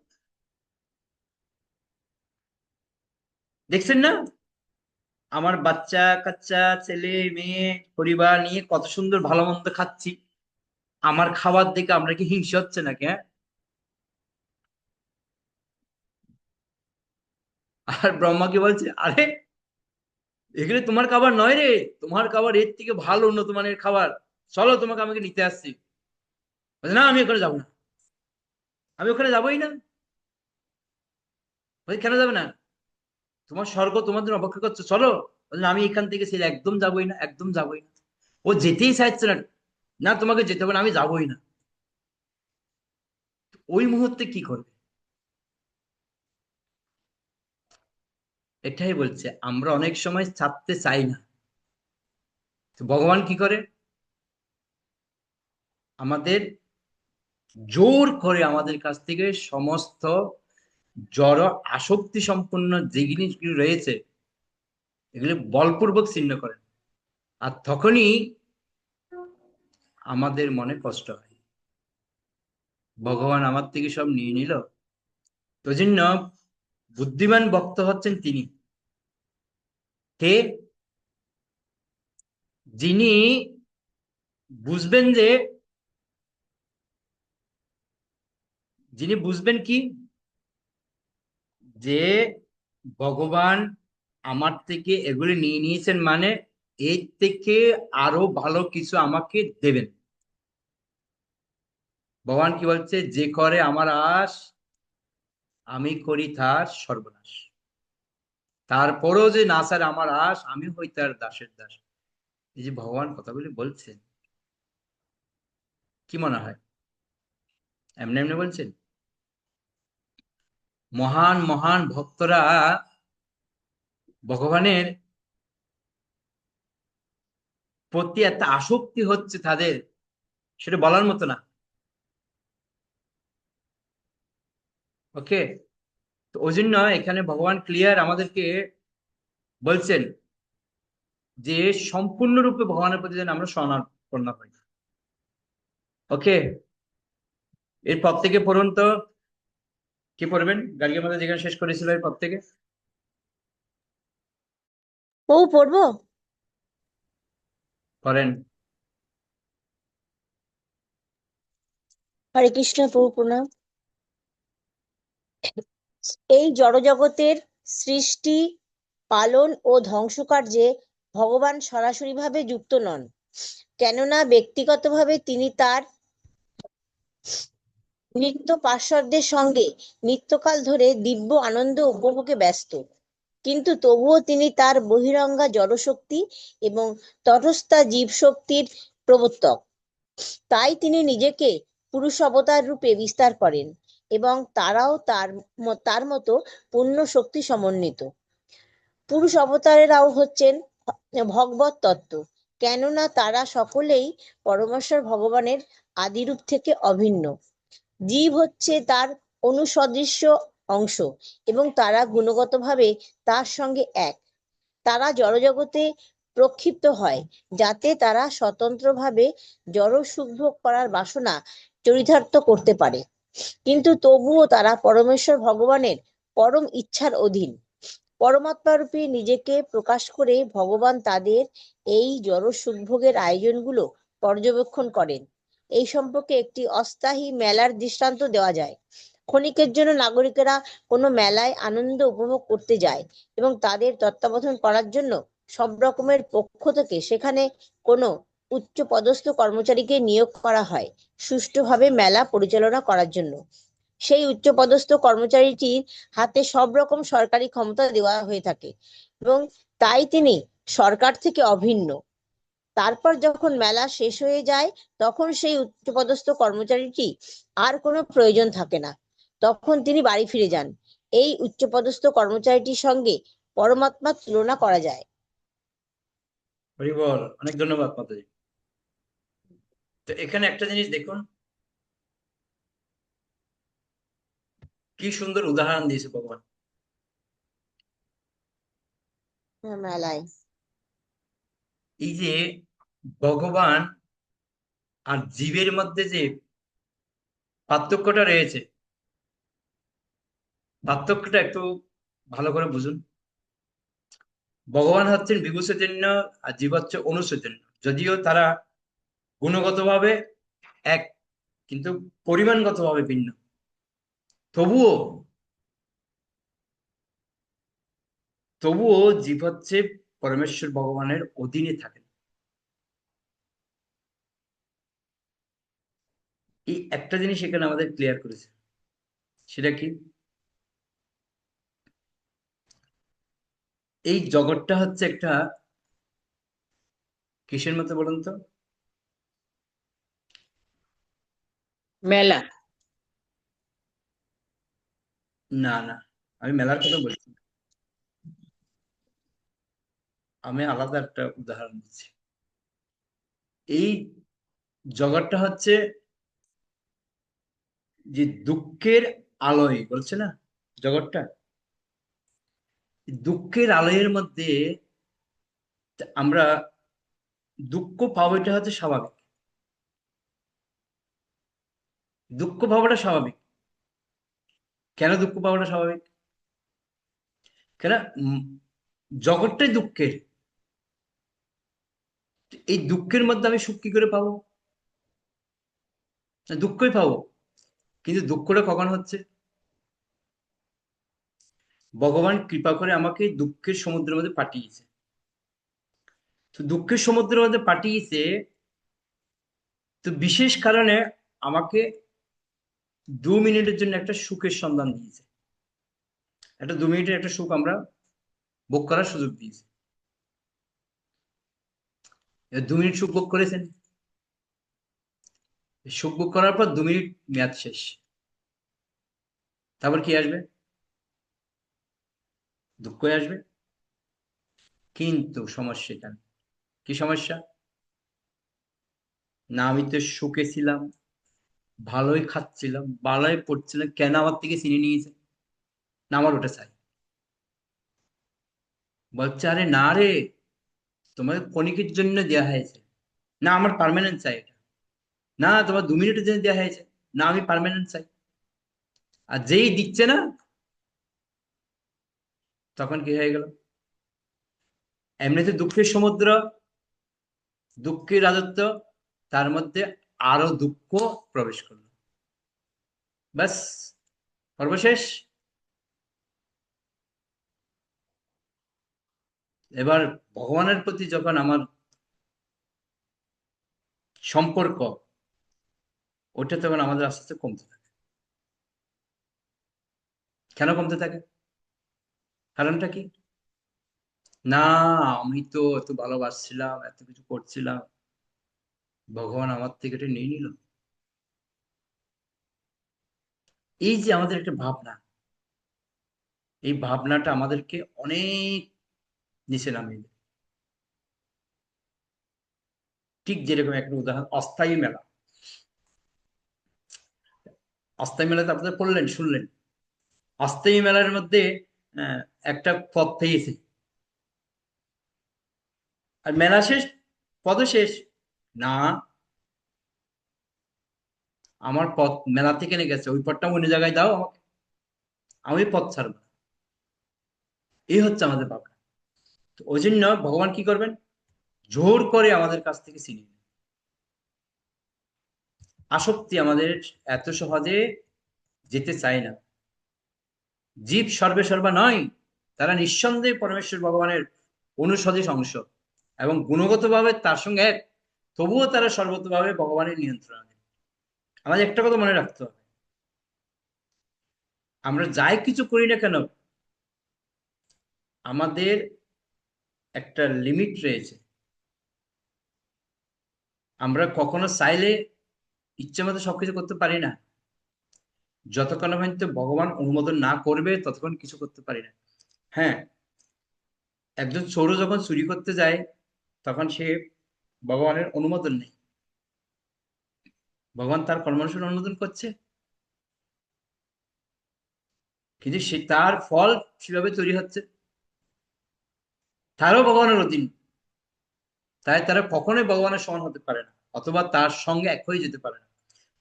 দেখছেন না আমার বাচ্চা কাচ্চা, ছেলে মেয়ে, পরিবার নিয়ে কত সুন্দর ভালো মন্দ খাচ্ছি, আমার খাবার দেখে আমরা কি হিংসে হচ্ছে নাকি? হ্যাঁ। আর ব্রহ্মা কি বলছে, আরে এগুলো তোমার খাবার নয় রে, তোমার খাবার এর থেকে ভালো উন্নত মানের খাবার, চলো তোমাকে আমাকে নিতে আসছি। বলছে, না আমি ওখানে যাবো না, আমি ওখানে যাবোই না। বলছে, কেন যাবে না? তোমার স্বর্গ তোমার জন্য অপেক্ষা করছে, চলো। বলছে, না, আমি এখান থেকে ছেলে একদম যাবোই না, একদম যাবোই না। ও যেতেই চাইছে না, না তোমাকে যেতে হবে না, আমি যাবোই না। ওই মুহূর্তে কি করবে? এটাই বলছে, আমরা অনেক সময় ছাড়তে চাই না। তো ভগবান কি করে? আমাদের জোর করে আমাদের কাছ থেকে সমস্ত জড় আসক্তি সম্পন্ন যে জিনিসগুলি রয়েছে এগুলি বলপূর্বক ছিন্ন করেন। আর তখনই আমাদের মনে কষ্ট হয়, ভগবান আমার থেকে সব নিয়ে নিল। তো জন্য বুদ্ধিমান ভক্ত হচ্ছেন তিনি, কে? যিনি বুঝবেন যে যিনি বুঝবেন কি যে ভগবান আমার থেকে এগুলি নিয়ে নিয়েছেন, মানে এর থেকে আরো ভালো কিছু আমাকে দেবেন। ভগবান কি বলছে, যে করে আমার আশ আমি করি তার সর্বনাশ। তারপরেও যে না স্যার আমার আশ, আমি হই তার দাসের দাস। এই যে ভগবান কথাগুলি বলছেন, কি মনে হয় এমনি এমনি বলছেন? মহান মহান ভক্তরা ভগবানের প্রতি এত আসক্তি হচ্ছে তাদের, সেটা বলার মতো না। ওকে, তো ওই জন্য এখানে ভগবান ক্লিয়ার আমাদেরকে বলছেন যে সম্পূর্ণরূপে ভগবানের প্রতি যেন আমরা শরণাপন্ন হই। ওকে, এরপর থেকে পড়ুন তো, কি পড়বেন? গার্গীর মধ্যে যেখানে শেষ করেছিল এরপর থেকে ও পড়বো। করেন। হরে কৃষ্ণ, প্রভু প্রণাম। এই জড়জগতের সৃষ্টি, পালন ও ধ্বংসকার্যে ভগবান সরাসরিভাবে যুক্ত নন, কেননা ব্যক্তিগতভাবে তিনি তার নিত্য পার্শ্বদের সঙ্গে নিত্যকাল ধরে দিব্য আনন্দ উপভোগে ব্যস্ত। কিন্তু তবুও তিনি তার বহিরঙ্গা জড়শক্তি এবং তটস্থা জীবশক্তির প্রবর্তক। তাই তিনি নিজেকে পুরুষ অবতার রূপে বিস্তার করেন এবং তারাও তার মতো পূর্ণ শক্তি সমন্বিত। পুরুষ অবতারেরাও হচ্ছেন ভগবত তত্ত্ব, কেননা তারা সকলেই পরমেশ্বর ভগবানের আদিরূপ থেকে অভিন্ন। জীব হচ্ছে তার অনুসদৃশ্য অংশ এবং তারা গুণগতভাবে তার সঙ্গে এক। তারা জড়জগতে প্রক্ষিপ্ত হয় যাতে তারা স্বতন্ত্রভাবে জড় সুখ ভোগ করার বাসনা চরিতার্থ করতে পারে, কিন্তু তবুও তারা পরমেশ্বর ভগবানের পরম ইচ্ছার অধীন। পরমাত্মা রূপে নিজেকে প্রকাশ করে ভগবান তাদের এই জড় সুখভোগের আয়োজনগুলো পর্যবেক্ষণ করেন। এই সম্পর্কে একটি অস্থায়ী মেলার দৃষ্টান্ত দেওয়া যায়। ক্ষণিকের জন্য নাগরিকেরা কোনো মেলায় আনন্দ উপভোগ করতে যায় এবং তাদের তত্ত্বাবধান করার জন্য সব রকমের পক্ষ থেকে সেখানে কোনো উচ্চ পদস্থ কর্মচারীকে নিয়োগ করা হয় সুষ্ঠুভাবে মেলা পরিচালনা করার জন্য। সেই উচ্চপদস্থ কর্মচারীটির হাতে সব রকম সরকারি ক্ষমতা দেওয়া হয়ে থাকে এবং তাই তিনি সরকার থেকে অভিন্ন। তারপর যখন মেলা শেষ হয়ে যায় তখন সেই উচ্চপদস্থ কর্মচারীটি আর কোনো প্রয়োজন থাকে না, তখন তিনি বাড়ি ফিরে যান। এই উচ্চপদস্থ কর্মচারীটির সঙ্গে পরমাত্মার তুলনা করা যায়। হরি বল, অনেক ধন্যবাদ মাতাজি। তো এখানে একটা জিনিস দেখুন, কি সুন্দর উদাহরণ দিয়েছে ভগবান। মেলায় এই যে ভগবান আর জীবের মধ্যে যে পার্থক্যটা রয়েছে, পার্থক্যটা একটু ভালো করে বুঝুন। ভগবান হচ্ছেন বিভু চৈতন্য আর জীব হচ্ছে অনুচৈতন্য, যদিও তারা গুণগতভাবে এক কিন্তু পরিমাণগতভাবে ভিন্ন, তবুও তবুও জীব হচ্ছে পরমেশ্বর ভগবানের অধীনে থাকেন। এই একটা জিনিস এখানে আমাদের ক্লিয়ার করেছে, সেটা কি? এই জগৎটা হচ্ছে একটা কিসের মতো বলুন তো? মেলা। না না, আমি মেলার কথা বলছি না। আমি আলাদা একটা উদাহরণ দিচ্ছি। এই জগৎটা হচ্ছে যে দুঃখের আলোয়, বলছে না জগৎটা, দুঃখের আলোয়ের মধ্যে আমরা দুঃখ পাবো, এটা হচ্ছে স্বাভাবিক। দুঃখ পাওয়াটা স্বাভাবিক। কেন দুঃখ পাওয়াটা স্বাভাবিক? কেন? জগৎটাই দুঃখের। এই দুঃখের মধ্যে আমি সুখ কি করে পাবো? না, দুঃখই পাবো। কিন্তু দুঃখটা কখন হচ্ছে? ভগবান কৃপা করে আমাকে দুঃখের সমুদ্রের মধ্যে পাঠিয়েছে। তো দুঃখের সমুদ্রের মধ্যে পাঠিয়েছে, তো বিশেষ কারণে আমাকে 2 মিনিটের জন্য একটা সুখের সন্ধান দিয়েছে। একটা 2 মিনিটের একটা সুখ আমরা ভোগ করার সুযোগ দিয়েছে। 2 মিনিট সুখ ভোগ করেছেন, সুখ ভোগ করার পর 2 মিনিট মেয়াদ শেষ। তারপর কি আসবে? দুঃখ আসবে। কিন্তু সমস্যাটা কি? সমস্যা না, আমি তো সুখে ছিলাম, ভালোই খাচ্ছিলাম, ভালোই পড়ছিলাম, কেন আমার থেকে চিনে নিয়েছে? না, আমার ওটা চাই। বলছে আরে না রে, তোমাকে ক্ষণিকের জন্য দেওয়া হয়েছে, না আমার পার্মানেন্ট চাই এটা। না, তোমার 2 মিনিটের জন্য দেওয়া হয়েছে, না আমি পার্মানেন্ট চাই। আর যেই দিচ্ছে না, তখন কি হয়ে গেল? এমনিতে দুঃখের সমুদ্র, দুঃখের রাজত্ব, তার মধ্যে আরো দুঃখ প্রবেশ করলো। ব্যাস, সর্বশেষ। এবার ভগবানের প্রতি যখন আমার সম্পর্ক, ওটা তখন আমাদের আস্তে আস্তে কমতে থাকে। কেন কমতে থাকে? কারণটা কি? না, আমি তো এত ভালোবাসছিলাম, এত কিছু করছিলাম, ভগবান আমার থেকে এটা নিয়ে নিল। এই যে আমাদের একটা ভাবনা, এই ভাবনাটা আমাদেরকে অনেক নিচে নামিয়ে দেয়। ঠিক যেরকম একটা উদাহরণ, অস্থায়ী মেলা। অস্থায়ী মেলাতে আপনাদের পড়লেন, শুনলেন, অস্থায়ী মেলার মধ্যে আহ, একটা পথ পেয়েছে, আর মেলা শেষ, পদ শেষ। না, আমার পথ মেলা থেকে নিয়ে গেছে, ওই পথটা অন্য জায়গায় দাও আমাকে, আমি পথ ছাড়বো না। এই হচ্ছে আমাদের ভাবনা। তো ওই জন্য ভগবান কি করবেন? জোর করে আমাদের কাছ থেকে ছিনিয়ে নেবেন। আসক্তি আমাদের এত সহজে যেতে চায় না। জীব সর্বে সর্বা নয়, তারা নিঃসন্দেহে পরমেশ্বর ভগবানের অনুসদৃশ অংশ এবং গুণগতভাবে তার সঙ্গে এক, তবুও তারা সর্বতভাবে ভগবানের নিয়ন্ত্রণে। আমাদের একটা কথা মনে রাখতে হবে, আমরা যাই কিছু করি না কেন, আমাদের একটা লিমিট রয়েছে। আমরা কখনো চাইলে ইচ্ছে মতো সবকিছু করতে পারি না। যতক্ষণ পর্যন্ত ভগবান অনুমোদন না করবে ততক্ষণ কিছু করতে পারি না। হ্যাঁ, একজন চোরও যখন চুরি করতে যায়, তখন সে ভগবানের অনুমোদন নেই, ভগবান তার কর্মানুষ্ঠান অনুমোদন করছে, কিন্তু সে তার ফল সেভাবে তৈরি হচ্ছে, তারও ভগবানের অধীন। তাই তারা কখনোই ভগবানের সমান হতে পারে না, অথবা তার সঙ্গে এক হয়ে যেতে পারে না।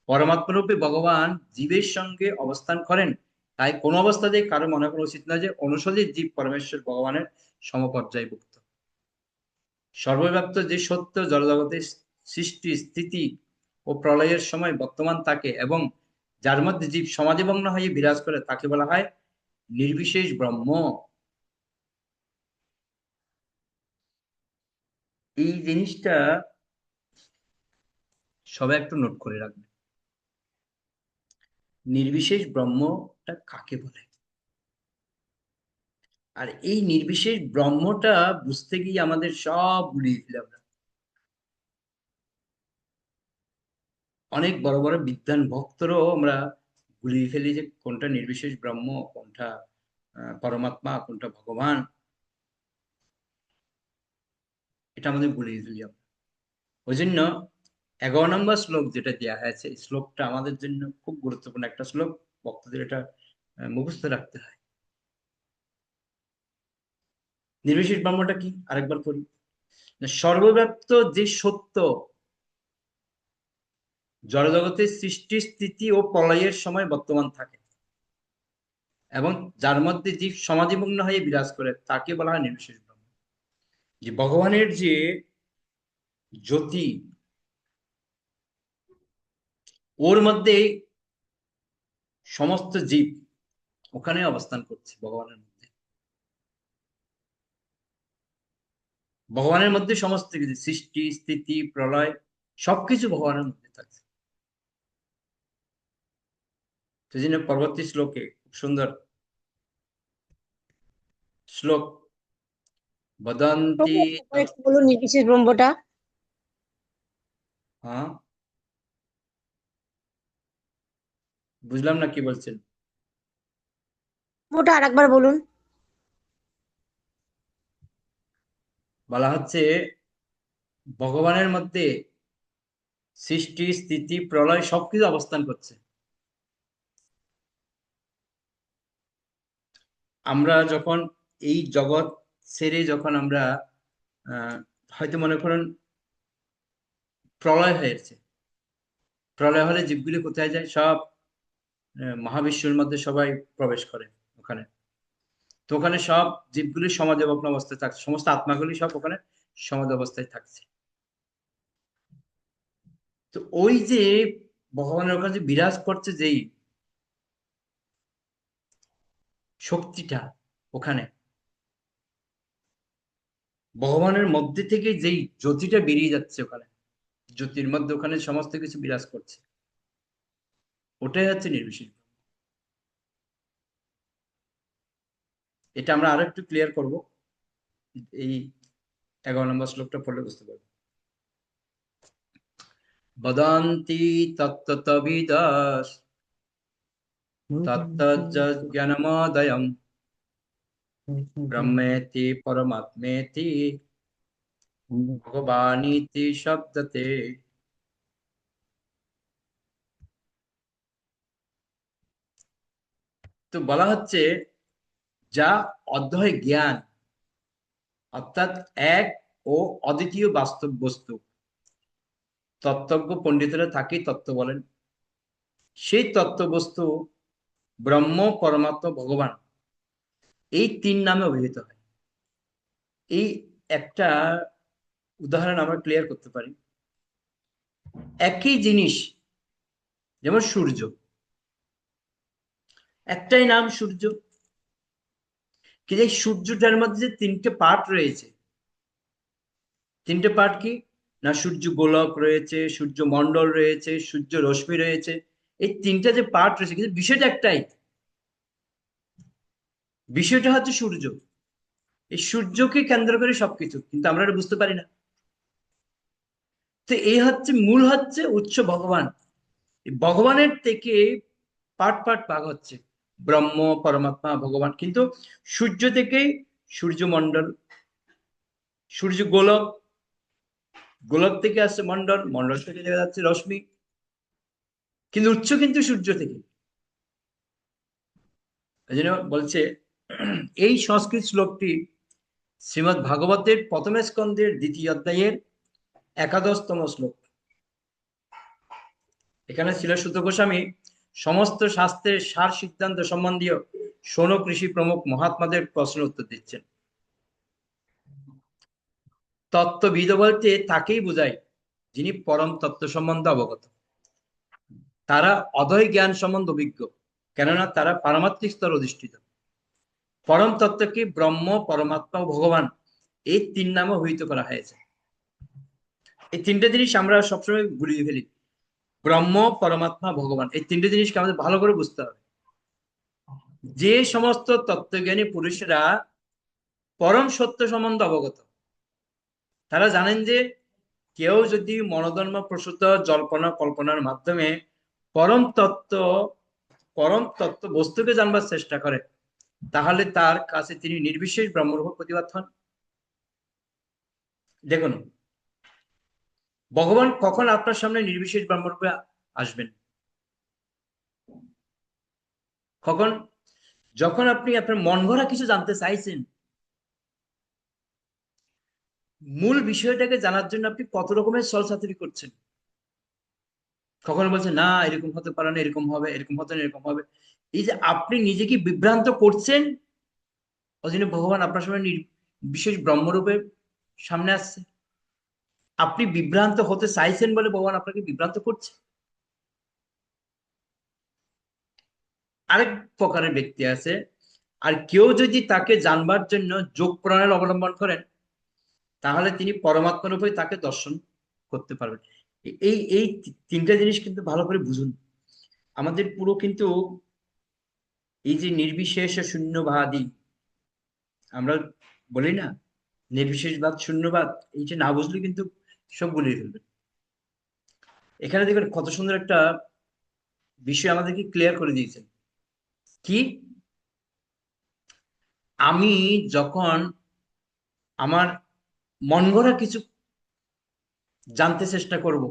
পরমাত্মা রূপে ভগবান জীবের সঙ্গে অবস্থান করেন, তাই কোনো অবস্থাতেই কারো মনে করা উচিত নয় যে অনুসদী জীব পরমেশ্বর ভগবানের সমপর্যায়ভুক্ত। সর্বব্যাপ্ত যে সত্য জড়জগতের সৃষ্টি, স্থিতি ও প্রলয়ের সময় বর্তমান থাকে এবং যার মধ্যে জীব সমাধিভগ্ন হয়ে বিরাজ করে, তাকে বলা হয় নির্বিশেষ ব্রহ্ম। এই জিনিসটা সবাই একটু নোট করে রাখবে, নির্বিশেষ ব্রহ্মটা কাকে বলে। আর এই নির্বিশেষ ব্রহ্মটা বুঝতে গিয়ে আমাদের সব গুলিয়ে ফেলে আমরা। অনেক বড় বড় বিদ্বান ভক্তরও আমরা গুলিয়ে ফেলি যে কোনটা নির্বিশেষ ব্রহ্ম, কোনটা পরমাত্মা, কোনটা ভগবান, এটা আমাদের গুলিয়ে ফেলি আমরা। ওই জন্য 11 নম্বর শ্লোক যেটা দেওয়া হয়েছে, এই শ্লোকটা আমাদের জন্য খুব গুরুত্বপূর্ণ একটা শ্লোক। ভক্তদের এটা মুখস্থ রাখতে হয়। নির্বিশেষ ব্রহ্মটা কি আরেকবার করি। সর্বব্যাপ্ত যে সত্য জড়জগতের সৃষ্টি, স্থিতি ও প্রলয়ের সময় বর্তমান থাকে এবং যার মধ্যে জীব সমাধিমগ্ন হয়ে বিরাজ করে, তাকে বলা হয় নির্বিশেষ ব্রহ্ম। যে ভগবানের যে জ্যোতি, ওর মধ্যে সমস্ত জীব ওখানে অবস্থান করছে ভগবানের মধ্যে। ভগবানের মধ্যে সমস্ত কিছু, সৃষ্টি স্থিতি প্রলয় সবকিছু ভগবানের মধ্যে থাকছে। সেজন্য পরবর্তী শ্লোকে খুব সুন্দর শ্লোক, বদন্তি একটু বলুন নির্বিশেষ ব্রহ্মটা। হ্যাঁ, বুঝলাম না কি বলছেন। ব্রহ্মটা আরেকবার বলুন। বলা হচ্ছে ভগবানের মধ্যে সৃষ্টি স্থিতি প্রলয় সবকিছু অবস্থান করছে। আমরা যখন এই জগৎ ছেড়ে যখন আমরা হয়তো মনে করেন প্রলয় হয়েছে, প্রলয় হলে জীবগুলি কোথায় যায়? সব মহাবিশ্বের মধ্যে সবাই প্রবেশ করে ওখানে। তো ওখানে সব জীবগুলি সমাধিবগ্ন অবস্থায় থাকছে, সমস্ত আত্মাগুলি সব ওখানে সমাধি অবস্থায় থাকছে। তো ওই যে ভগবানের ওখানে যে বিরাজ করছে যেই শক্তিটা, ওখানে ভগবানের মধ্যে থেকে যেই জ্যোতিটা বেরিয়ে যাচ্ছে, ওখানে জ্যোতির মধ্যে ওখানে সমস্ত কিছু বিরাজ করছে, ওটাই হচ্ছে নির্বিশেষ। এটা আমরা আরো একটু ক্লিয়ার করব, এই 11 নম্বর শ্লোকটা পড়লে বুঝতে পারবো। বদন্তি তত্ত্ববিদাস তত্ত্বজ্ঞানমোদয়ম ব্রহ্মেতি পরমাত্মেতি ভগবানিতি শব্দতে। তো বলা হচ্ছে যা অদ্বয় জ্ঞান, অর্থাৎ এক ও অদ্বিতীয় বাস্তব বস্তু, তত্ত্বজ্ঞ পণ্ডিতরা তাকেই তত্ত্ব বলেন। সেই তত্ত্ব বস্তু ব্রহ্ম, পরমাত্মা, ভগবান এই 3 নামে অভিহিত হয়। এই একটা উদাহরণ আমরা ক্লিয়ার করতে পারি। একই জিনিস, যেমন সূর্য, একটাই নাম সূর্য, কিন্তু এই সূর্যটার মধ্যে যে 3টে পার্ট রয়েছে, 3টে পার্ট কি না? সূর্য গোলক রয়েছে, সূর্য মন্ডল রয়েছে, সূর্য রশ্মি রয়েছে। এই 3টা যে পার্ট রয়েছে, কিন্তু বিষয়টা একটাই, বিষয়টা হচ্ছে সূর্য। এই সূর্যকে কেন্দ্র করে সবকিছু, কিন্তু আমরা এটা বুঝতে পারি না। তো এই হচ্ছে মূল, হচ্ছে উৎস ভগবান। ভগবানের থেকে পার্ট পার্ট ভাগ হচ্ছে, ব্রহ্ম, পরমাত্মা, ভগবান। কিন্তু সূর্য থেকেই সূর্যমণ্ডল, সূর্য গোলক, গোলক থেকে আসছে মণ্ডল, মণ্ডল থেকে দেখা যাচ্ছে রশ্মি, কিন্তু উৎস কিন্তু সূর্য থেকে। এই জন্য বলছে এই সংস্কৃত শ্লোকটি শ্রীমৎ ভাগবতের প্রথম স্কন্ধের 2য় অধ্যায়ের 11তম শ্লোক। এখানে ছিল সুত গোস্বামী সমস্ত শাস্ত্রের সার সিদ্ধান্ত সম্বন্ধীয় শৌনক ঋষি প্রমুখ মহাত্মাদের প্রশ্ন উত্তর দিচ্ছেন। তত্ত্ববিদ বলতে তাকেই বোঝায় যিনি পরম তত্ত্ব সম্বন্ধে অবগত। তারা অদ্বয় জ্ঞান সম্বন্ধে অভিজ্ঞ, কেননা তারা পারমাত্মিক স্তর অধিষ্ঠিত। পরম তত্ত্বকে ব্রহ্ম, পরমাত্মা ও ভগবান এই 3 নামে অভিহিত করা হয়েছে। এই 3টে জিনিস আমরা সবসময় গুলিয়ে ফেলি, ব্রহ্ম, পরমাত্মা, ভগবান। এই 3টে জিনিসকে আমাদের ভালো করে বুঝতে হবে। যে সমস্ত তত্ত্বজ্ঞানী পুরুষেরা পরম সত্য সম্বন্ধে অবগত, তারা জানেন যে কেউ যদি মনোধর্ম প্রসূত জল্পনা কল্পনার মাধ্যমে পরম তত্ত্ব বস্তুকে জানবার চেষ্টা করে, তাহলে তার কাছে তিনি নির্বিশেষ ব্রহ্মরূপে প্রতিভাত হন। দেখুন, ভগবান কখন আপনার সামনে নির্বিশেষ ব্রহ্মরূপে আসবেন? কখন? যখন আপনি আপনার মন গড়া কিছু জানতে চাইছেন, মূল বিষয়টাকে জানার জন্য আপনি কত রকমের ছলচাতুরি করছেন। কখনো বলছেন না এরকম হতে পারে না, এরকম হবে, এরকম হতে না এরকম হবে। এই যে আপনি নিজেকে বিভ্রান্ত করছেন, ওই জন্য ভগবান আপনার সামনে বিশেষ ব্রহ্মরূপে সামনে আসছে। আপনি বিভ্রান্ত হতে চাইছেন বলে ভগবান আপনাকে বিভ্রান্ত করছে। আরেক প্রকারের ব্যক্তি আছে, আর কেউ যদি তাকে জানবার জন্য যোগ প্রণালী অবলম্বন করেন, তাহলে তিনি পরমাত্মার উপরে তাকে দর্শন করতে পারবেন। এই এই তিনটা জিনিস কিন্তু ভালো করে বুঝুন। আমাদের পুরো কিন্তু এই যে নির্বিশেষ শূন্যবাদী আমরা বলি না, নির্বিশেষবাদ শূন্যবাদ, এই যে না বুঝলে কিন্তু সব গুলিয়ে ফেলবে। এখানে দেখবেন কত সুন্দর একটা বিষয় আমাদেরকে ক্লিয়ার করে দিয়েছেন। কি? আমি যখন আমার মন গড়া কিছু জানতে চেষ্টা করব,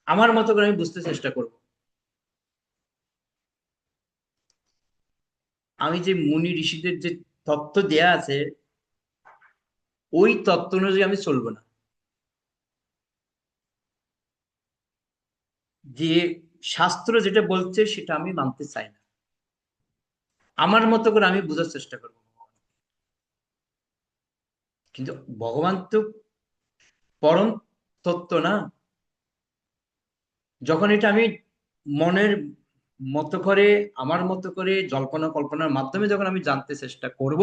আমার মতো করে আমি বুঝতে চেষ্টা করব, আমি যে মুনি ঋষিদের যে তত্ত্ব দেয়া আছে ওই তত্ত্ব অনুযায়ী আমি চলবো না। যে শাস্ত্র যেটা বলছে সেটা আমি মানতে চাই না, আমার মতো করে আমি বোঝার চেষ্টা করব। কিন্তু ভগবান তো পরম তত্ত্ব না। যখন এটা আমি মনের মতো করে, আমার মতো করে জল্পনা কল্পনার মাধ্যমে যখন আমি জানতে চেষ্টা করব,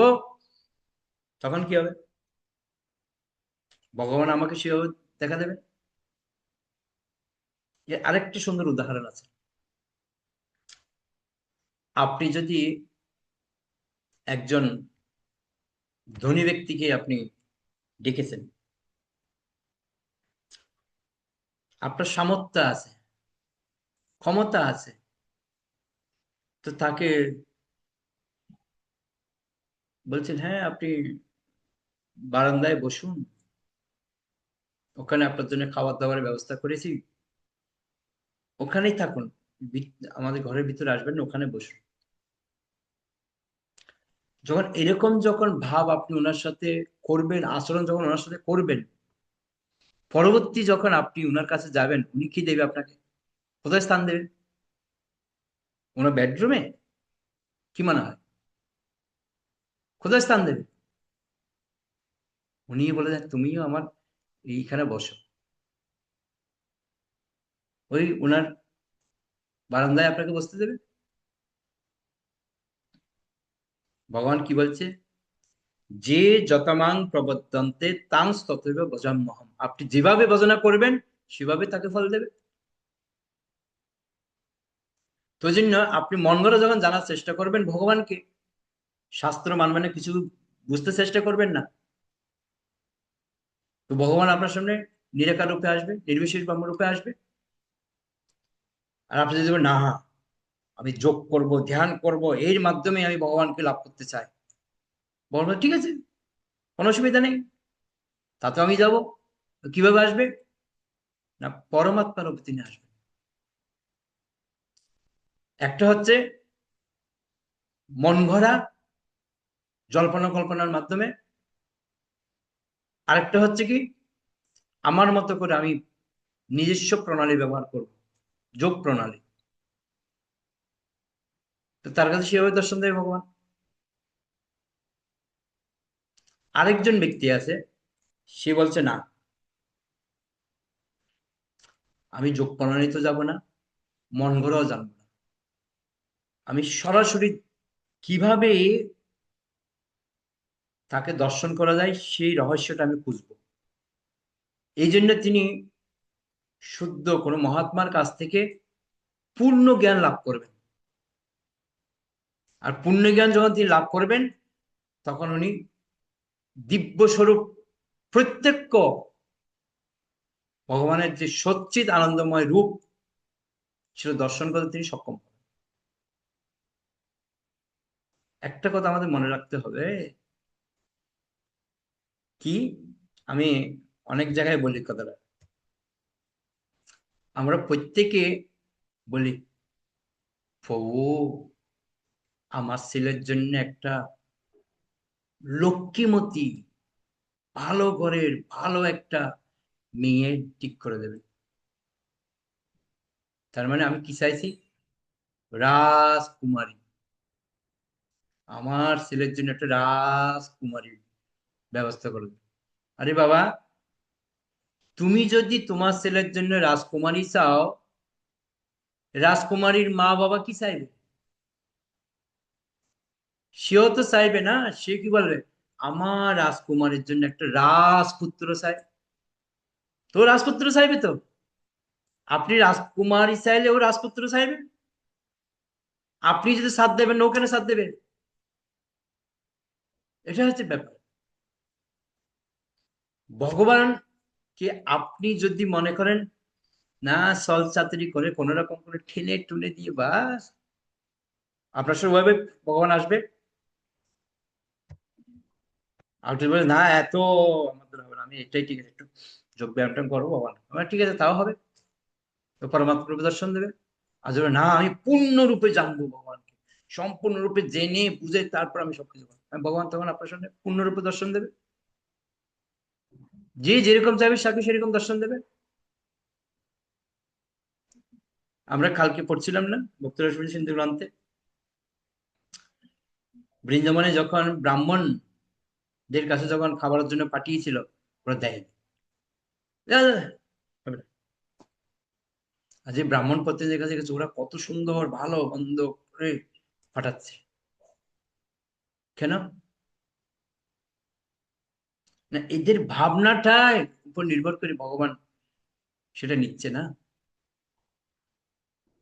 তখন কি হবে? ভগবান আমাকে সেভাবে দেখা দেবে। এর আরেকটি সুন্দর উদাহরণ আছে। আপনি যদি একজন ধনী ব্যক্তিকে আপনি ডেকেছেন, আপনার সামর্থ্য আছে, ক্ষমতা আছে, তো তাকে বলছেন হ্যাঁ আপনি বারান্দায় বসুন, ওখানে আপনার জন্য খাবার দাবারের ব্যবস্থা করেছি, ওখানেই থাকুন, আমাদের ঘরের ভিতরে আসবেন না, ওখানে বসুন। যখন এরকম যখন ভাব আপনি ওনার সাথে করবেন, আচরণ যখন ওনার সাথে করবেন, পরবর্তী যখন আপনি ওনার কাছে যাবেন, উনি কি দেবে আপনাকে? কোথায় স্থান দেবেন? ওনার বেডরুমে? কি মনে হয় কোথায় স্থান দেবে? উনি বলে দেন তুমিও আমার এইখানে বসো, ওই ওনার বারান্দায় আপনাকে বসতে দেবে। ভগবান কি বলছে? যে যতমাং প্রবর্তন্তে তাং ততৈব ভজাম্যহম। আপনি যেভাবে ভজনা করবেন সেভাবে তাকে ফল দেবে। তো জন্য আপনি মন গড়া যখন জানার চেষ্টা করবেন ভগবানকে, শাস্ত্র মানবেন না, কিছু বুঝতে চেষ্টা করবেন না, তো ভগবান আপনার সামনে নিরাকার রূপে আসবে, নির্বিশেষ ব্রহ্ম রূপে আসবে। আর আপনি যদি বলেন, না আমি যোগ করব, ধ্যান করব, এর মাধ্যমে আমি ভগবানকে লাভ করতে চাই, ভগবান ঠিক আছে, কোনো অসুবিধা নেই, তাতে আমি যাব। কিভাবে আসবে? না, পরমাত্মার রূপে তিনি আসবেন। একটা হচ্ছে মন ভরা জল্পনা কল্পনার মাধ্যমে, আরেকটা হচ্ছে কি আমার মতো করে আমি নিজস্ব প্রণালী ব্যবহার করব, যোগ প্রণালী। তো তার কাছে সেভাবে দর্শন দেয় ভগবান। আরেকজন ব্যক্তি আছে, সে বলছে না আমি যোগ প্রণালী তো যাব না, মন গড়াও জানবো না, আমি সরাসরি কিভাবে তাকে দর্শন করা যায় সেই রহস্যটা আমি খুঁজবো। এই জন্য তিনি শুদ্ধ কোনো মহাত্মার কাছ থেকে পূর্ণ জ্ঞান লাভ করবেন। আর পূর্ণ জ্ঞান যখন তিনি লাভ করবেন, তখন উনি দিব্য স্বরূপ প্রত্যক্ষ ভগবানের যে সচ্চিত আনন্দময় রূপ সেটা দর্শন করতে তিনি সক্ষম হবেন। একটা কথা আমাদের মনে রাখতে হবে, কি আমি অনেক জায়গায় বলি কথাটা, আমরা প্রত্যেকে বলি প্রভু আমার ছেলের জন্য একটা লক্ষ্মীমতী ভালো ঘরের ভালো একটা মেয়ে ঠিক করে দেবে। তার মানে আমি কি চাইছি? রাজকুমারী, আমার ছেলের জন্য একটা রাজকুমারী ব্যবস্থা করে দেবে। আরে বাবা, তুমি যদি তোমার ছেলের জন্য রাজকুমারী চাও, রাজকুমারীর মা বাবা কি চাইবে? সেও তো চাইবে না, সে কি বলবে, আমার রাজকুমারের জন্য একটা রাজপুত্র চাই। তো রাজপুত্র চাইবে তো, আপনি রাজকুমারী চাইলে ও রাজপুত্র চাইবে। আপনি যদি সাথ দেবেন না, ও কেন সাথ দেবে? এটা হচ্ছে ব্যাপার। ভগবানকে আপনি যদি মনে করেন না, সল চাতুরি করে কোন রকম করে ঠেলে টুলে দিয়ে বাস আপনার সাথে ওভাবে ভগবান আসবে, আর যদি বলে না এত আমাদের হবে না, আমি এটাই ঠিক আছে, একটু যোগ ব্যায়ামটা করবো, ভগবান আমার ঠিক আছে তাও হবে, তো পরমাত্মা রূপে দর্শন দেবে। আর যদি না আমি পূর্ণরূপে জানবো ভগবানকে, সম্পূর্ণরূপে জেনে বুঝে তারপর আমি সবকিছু করবো, ভগবান তখন আপনার সামনে পূর্ণরূপে দর্শন দেবে। যে যেরকম চাইবে তাকে সেরকম দর্শন দেবে। আমরা কালকে পড়ছিলাম না ভক্তরস সিন্ধু গ্রন্থে, বৃন্দাবনে যখন ব্রাহ্মণদের কাছে যখন খাবারের জন্য পাঠিয়েছিল, ওরা দেয়নি। আর যে ব্রাহ্মণ পত্নীদের কাছে গেছে, ওরা কত সুন্দর ভালো মন্দ করে পাঠাচ্ছে। কেন? না এদের ভাবনাটাই উপর নির্ভর করে ভগবান সেটা নিচ্ছে না।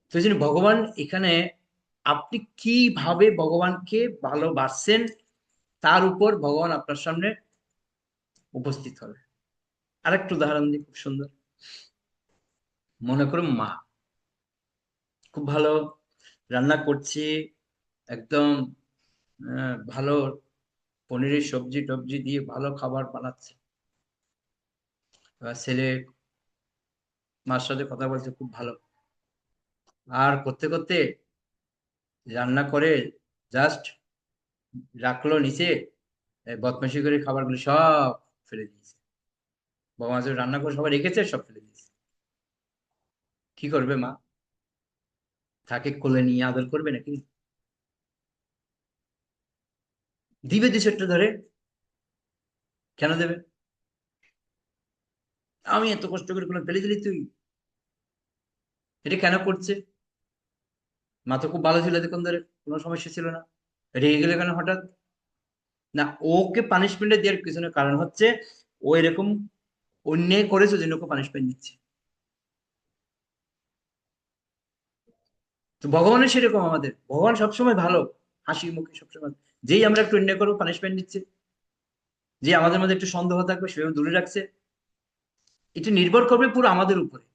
তো এই জন্য ভগবান এখানে, আপনি কিভাবে ভগবানকে ভালোবাসছেন তার উপর ভগবান আপনার সামনে উপস্থিত হবে। আরেকটু উদাহরণ দিই, খুব সুন্দর। মনে করুন মা খুব ভালো রান্না করছে, একদম ভালো পনিরের সবজি টবজি দিয়ে ভালো খাবার বানাচ্ছে। এবার ছেলে মার সাথে কথা বলছে খুব ভালো, আর করতে করতে রান্না করে জাস্ট রাখলো নিচে, বদমাশি করে খাবারগুলো সব ফেলে দিয়েছে। বাবা মা যে রান্না করে সবাই রেখেছে সব ফেলে দিয়েছে। কি করবে মা? তাকে কোলে নিয়ে আদর করবে নাকি? দিবে দু চারটে ধরে? কেন দেবে? আমি এত কষ্ট করে কোনো ফেলে দিলি তুই, এটা কেন করছে? মা তো খুব ভালো ছিল এতক্ষণ ধরে, কোনো সমস্যা ছিল না, রেগে গেলে কেন হঠাৎ? না, ওকে পানিশমেন্ট দেওয়ার পিছনে কারণ হচ্ছে ও এরকম অন্যায় করেছে, জন্য ওকে পানিশমেন্ট দিচ্ছে। তো ভগবানের সেরকম, আমাদের ভগবান সবসময় ভালো, হাসি মুখে সবসময়। যেই আমরা একটু অন্যায় করবো পানিশমেন্ট দিচ্ছে, যে আমাদের মধ্যে একটু সন্দেহ থাকবে সেভাবে দূরে রাখছে। এটা নির্ভর করবে পুরো আমাদের উপরে,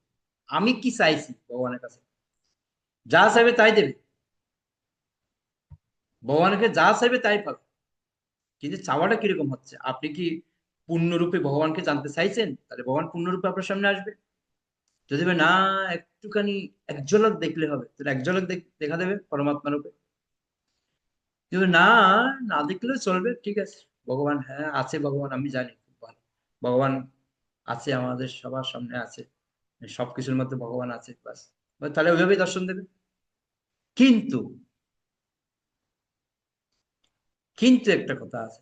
আমি কি চাইছি ভগবানের কাছে। যা চাইবে তাই দেবে, ভগবানকে যা চাইবে তাই পাবে। কিন্তু চাওয়াটা কিরকম হচ্ছে, আপনি কি পূর্ণরূপে ভগবানকে জানতে চাইছেন? তাহলে ভগবান পূর্ণরূপে আপনার সামনে আসবে। যদি না একটুখানি এক ঝলক দেখলে হবে, তাহলে এক ঝলক দেখা দেবে পরমাত্মা রূপে। কিন্তু না, না দেখলেও চলবে, ঠিক আছে ভগবান হ্যাঁ আছে, ভগবান আমি জানি খুব ভালো, ভগবান আছে, আমাদের সবার সামনে আছে, সবকিছুর মধ্যে ভগবান আছে, বাস তাহলে ওইভাবেই দর্শন দেবে। কিন্তু কিন্তু একটা কথা আছে,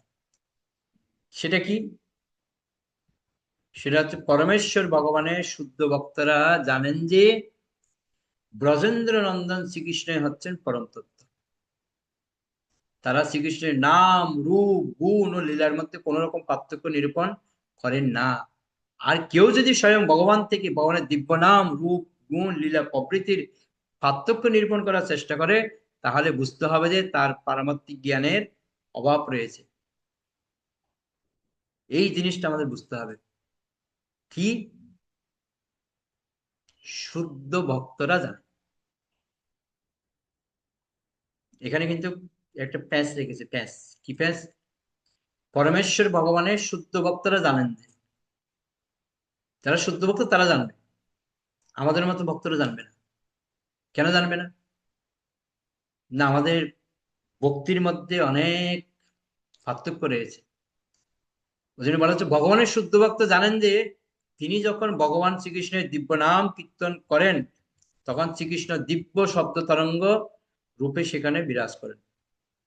সেটা কি? সেটা হচ্ছে পরমেশ্বর ভগবানের শুদ্ধ ভক্তরা জানেন যে ব্রজেন্দ্র নন্দন শ্রীকৃষ্ণই হচ্ছেন পরম তত্ত্ব। তারা শ্রীকৃষ্ণের নাম রূপ গুণ ও লীলার মধ্যে কোন রকম পার্থক্য নিরূপণ করেন না। আর কেউ যদি স্বয়ং ভগবান থেকে ভগবানের দিব্য নাম রূপ গুণ লীলা প্রভৃতির পার্থক্য নিরূপণ করার চেষ্টা করে, তাহলে বুঝতে হবে যে তার পারমাত্মিক জ্ঞানের অভাব রয়েছে। এই জিনিসটা আমাদের বুঝতে হবে। কি? শুদ্ধ ভক্তরা জানে। এখানে কিন্তু একটা প্যাচ রেখেছে, প্যাচ। কি প্যাচ? পরমেশ্বর ভগবানের শুদ্ধ ভক্তরা জানেন যে, যারা শুদ্ধ ভক্ত তারা জানবে, আমাদের মতো ভক্তরা জানবে না। কেন জানবে না? না, আমাদের ভক্তির মধ্যে অনেক পার্থক্য রয়েছে। ওই জন্য বলা হচ্ছে ভগবানের শুদ্ধ ভক্ত জানেন যে তিনি যখন ভগবান শ্রীকৃষ্ণের দিব্য নাম কীর্তন করেন, তখন শ্রীকৃষ্ণ দিব্য শব্দ তরঙ্গ রূপে সেখানে বিরাজ করেন।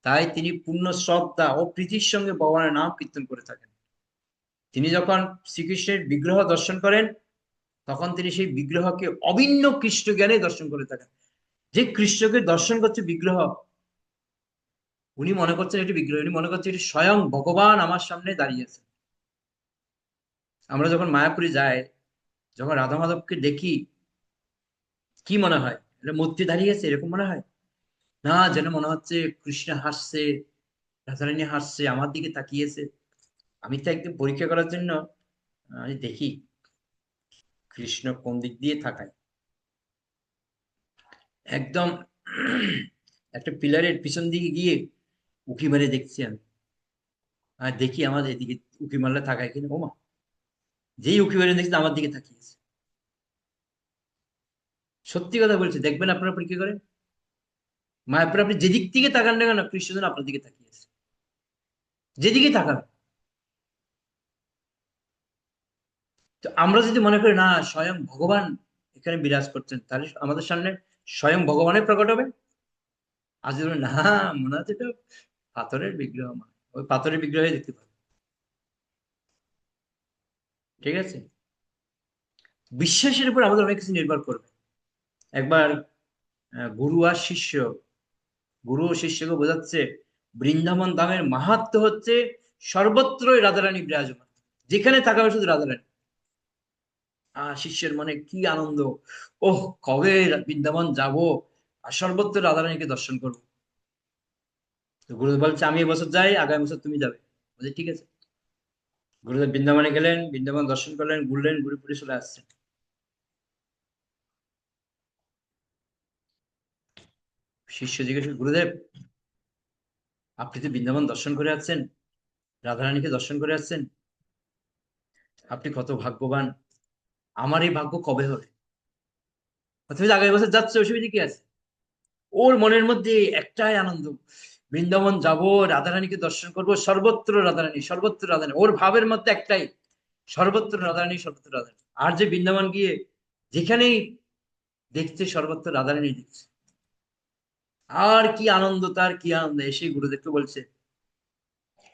তাই তিনি পূর্ণ শ্রদ্ধা ও প্রীতির সঙ্গে ভগবানের নাম কীর্তন করে থাকেন। তিনি যখন শ্রীকৃষ্ণের বিগ্রহ দর্শন করেন, তখন তিনি সেই বিগ্রহকে অভিন্ন কৃষ্ণ জ্ঞানে দর্শন করে থাকেন। যে কৃষ্ণকে দর্শন করছে বিগ্রহ, উনি মনে করছেন এটি বিগ্রহ, উনি মনে করছেন এটি স্বয়ং ভগবান আমার সামনে দাঁড়িয়ে আছে। আমরা যখন মায়াপুরে যাই, যখন রাধা মাধবকে দেখি, কি মনে হয়? এটা মূর্তি দাঁড়িয়ে আছে এরকম মনে হয় না, যেন মনে হচ্ছে কৃষ্ণ হাসছে, রাধারানী হাসছে, আমার দিকে তাকিয়েছে। আমি তো একদিন পরীক্ষা করার জন্য আমি দেখি কৃষ্ণ কোন দিক দিয়ে তাকায়। একদম একটা পিলারের পিছন দিকে গিয়ে উঁকি মেরে দেখছি আমি, আর দেখি আমার এদিকে উঁকি মারলে তাকায় কিনা। ওমা, যেই উঁকি মেরে দেখছি আমার দিকে তাকিয়েছে। সত্যি কথা বলছি, দেখবেন আপনারা পরীক্ষা করে মায়াপুর, আপনি যেদিক থেকে তাকান না কেন কৃষ্ণ যেন আপনার দিকে তাকিয়েছে, যেদিকে তাকান। তো আমরা যদি মনে করি না স্বয়ং ভগবান এখানে বিরাজ করছেন, তাহলে আমাদের সামনে স্বয়ং ভগবানের প্রকট হবে। আজ যদি না মনে হচ্ছে এটা পাথরের বিগ্রহ, ওই পাথরের বিগ্রহে দেখতে পাবে। ঠিক আছে, বিশ্বাসের উপর আমাদের অনেক কিছু নির্ভর করবে। একবার গুরু আর শিষ্য, গুরু ও শিষ্যকে বোঝাচ্ছে বৃন্দাবন ধামের মাহাত্ম্য হচ্ছে সর্বত্রই রাধারানী বিরাজমান, যেখানে থাকাবে শুধু রাধারানী। শিষ্যের মনে কি আনন্দ, ওহ কবে বৃন্দাবন যাব আর সর্বত্র রাধারানীকে দর্শন করবো। তো গুরুদেব বলছে আমি এবছর যাই, আগামী বছর তুমি যাবে। বলছে ঠিক আছে। গুরুদেব বৃন্দাবনে গেলেন, বৃন্দাবন দর্শন করলেন, ঘুরলেন, ঘুরে ফিরে চলে আসছেন। শিষ্য জিজ্ঞেস করল, গুরুদেব আপনি তো বৃন্দাবন দর্শন করে আসছেন, রাধারানীকে দর্শন করে আসছেন, আপনি কত ভাগ্যবান, আমার এই ভাগ্য কবে হবে? তুমি আগামী বছর যাচ্ছ, অসুবিধা কি আছে? ওর মনের মধ্যে একটাই আনন্দ, বৃন্দাবন যাব, রাধারানীকে দর্শন করব, সর্বত্র রাধারানী, সর্বত্র রাধারানী। ওর ভাবের মধ্যে একটাই, সর্বত্র রাধারানী, সর্বত্র রাধারানী। আর যে বৃন্দাবন গিয়ে যেখানেই দেখছে সর্বত্র রাধারানী দেখছে। আর কি আনন্দ, তার কি আনন্দ। এসে গুরুদেবকে বলছে,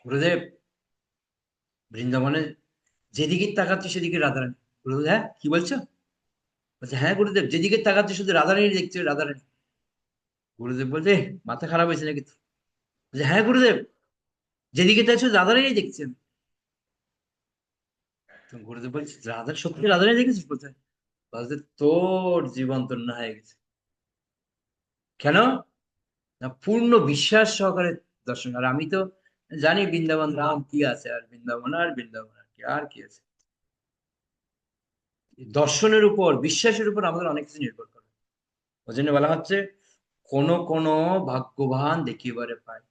গুরুদেব বৃন্দাবনে যেদিকে তাকাচ্ছি সেদিকে রাধারানী। গুরুদেব হ্যাঁ কি বলছো? বলছে হ্যাঁ গুরুদেব, যেদিকে তাকাচ্ছি শুধু রাধারানী দেখছে, রাধারানী। গুরুদেব বলছে মাথা খারাপ হয়েছে নাকি? বলছে হ্যাঁ গুরুদেব, যেদিকে তাই শুধু রাধারানী দেখছেন। তো গুরুদেব বলছে রাধা, সত্যি রাধারানী দেখেছিস কোথায়? বলছে তোর জীবন ধন্য হয়ে গেছে। কেন না, পূর্ণ বিশ্বাস সহকারে দর্শন। আর আমি তো জানি বৃন্দাবন ধাম কি আছে, আর বৃন্দাবন আর বৃন্দাবন আর কি, আর কি আছে। দর্শনের উপর, বিশ্বাসের উপর আমাদের অনেক কিছু নির্ভর করে। ওই জন্য বলা হচ্ছে কোন কোন ভাগ্যবান দেখিবারে পায়,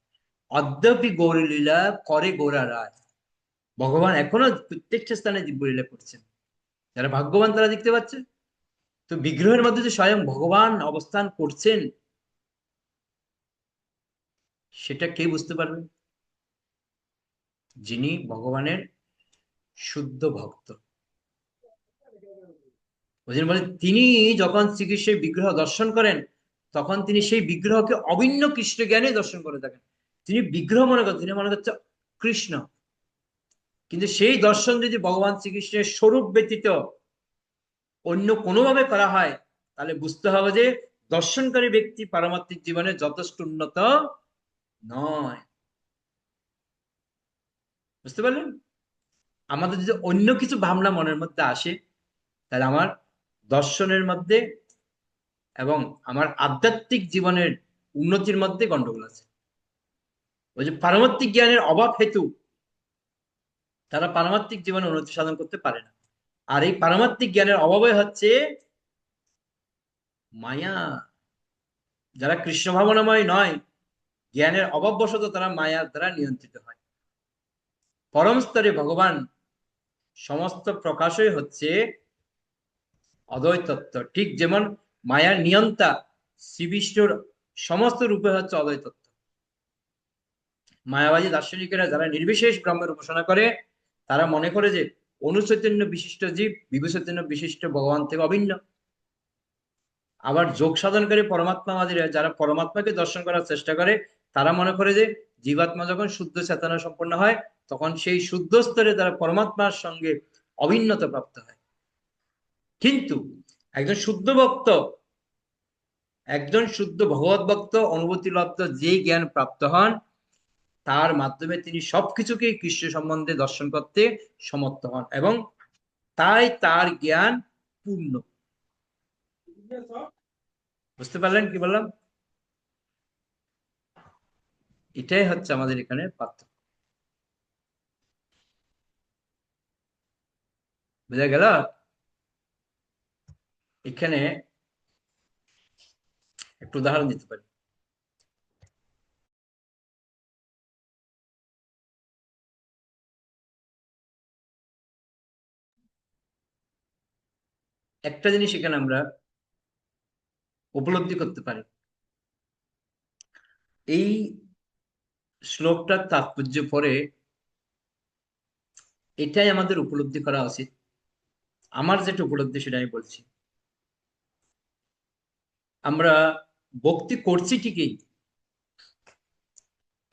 অদ্যাপি গৌরলীলা করে গোরা রায়। ভগবান এখনো প্রত্যেকটা স্থানে দিব্যলীলা করছেন, যারা ভাগ্যবান তারা দেখতে পাচ্ছে। তো বিগ্রহের মধ্যে যে স্বয়ং ভগবান অবস্থান করছেন, সেটা কে বুঝতে পারবে? যিনি ভগবানের শুদ্ধ ভক্ত। ওই জন্য বলে তিনি যখন শ্রীকৃষ্ণের বিগ্রহ দর্শন করেন, তখন তিনি সেই বিগ্রহকে অভিন্ন কৃষ্ণ জ্ঞানে দর্শন করে থাকেন। তিনি বিগ্রহ মনে করেন, তিনি মনে করছেন কৃষ্ণ। কিন্তু সেই দর্শন যদি ভগবান শ্রীকৃষ্ণের স্বরূপ ব্যতীত অন্য কোনোভাবে করা হয়, তাহলে বুঝতে হবে যে দর্শনকারী ব্যক্তি পারমাত্মিক জীবনে যথেষ্ট উন্নত নয়। বুঝতে পারলেন? আমাদের যদি অন্য কিছু ভাবনা মনের মধ্যে আসে, তাহলে আমার দর্শনের মধ্যে এবং আমার আধ্যাত্মিক জীবনের উন্নতির মধ্যে গন্ডগোল আছে। ওই যে পারমাত্মিক জ্ঞানের অভাব হেতু তারা পারমাত্মিক জীবনে উন্নতি সাধন করতে পারে না। আর এই পারমাত্মিক জ্ঞানের অভাবে হচ্ছে মায়া। যারা কৃষ্ণ ভাবনাময় নয়, জ্ঞানের অভাববশত তারা মায়ার দ্বারা নিয়ন্ত্রিত হয়। পরম স্তরে ভগবান সমস্ত প্রকাশই হচ্ছে অদ্বৈত তত্ত্ব, ঠিক যেমন মায়ার নিয়ন্তা শ্রী বিষ্ণুর সমস্ত রূপে হচ্ছে অদ্বৈত তত্ত্ব। মায়াবাদী দার্শনিকেরা যারা নির্বিশেষ ব্রহ্মের উপাসনা করে, তারা মনে করে যে অনুচৈতন্য বিশিষ্ট জীব বিভূচৈতন্য বিশিষ্ট ভগবান থেকে অভিন্ন। আবার যোগ সাধনকারী পরমাত্মাবাদীরা যারা পরমাত্মাকে দর্শন করার চেষ্টা করে, তারা মনে করে যে জীবাত্মা যখন শুদ্ধ চেতনা সম্পন্ন হয়, তখন সেই শুদ্ধ স্তরে তারা পরমাত্মার সঙ্গে অভিন্নতা প্রাপ্ত হয়। কিন্তু একজন শুদ্ধ ভক্ত, একজন শুদ্ধ ভগবত ভক্ত অনুভূতি লব্ধ যেই জ্ঞান প্রাপ্ত হন, তার মাধ্যমে তিনি সবকিছুকে কৃষ্ণ সম্বন্ধে দর্শন করতে সমর্থ হন এবং তাই তার জ্ঞান পূর্ণ। বুঝতে পারলেন কি বললাম? এটাই হচ্ছে আমাদের এখানে পার্থক্য। বুঝা গেল? এখানে একটু উদাহরণ দিতে পারি। একটা জিনিস এখানে আমরা উপলব্ধি করতে পারি, এই শ্লোকটার তাৎপর্য পরে এটাই আমাদের উপলব্ধি করা উচিত। আমার যেটা উপলব্ধি সেটা আমি বলছি। আমরা ভক্তি করছি ঠিকই,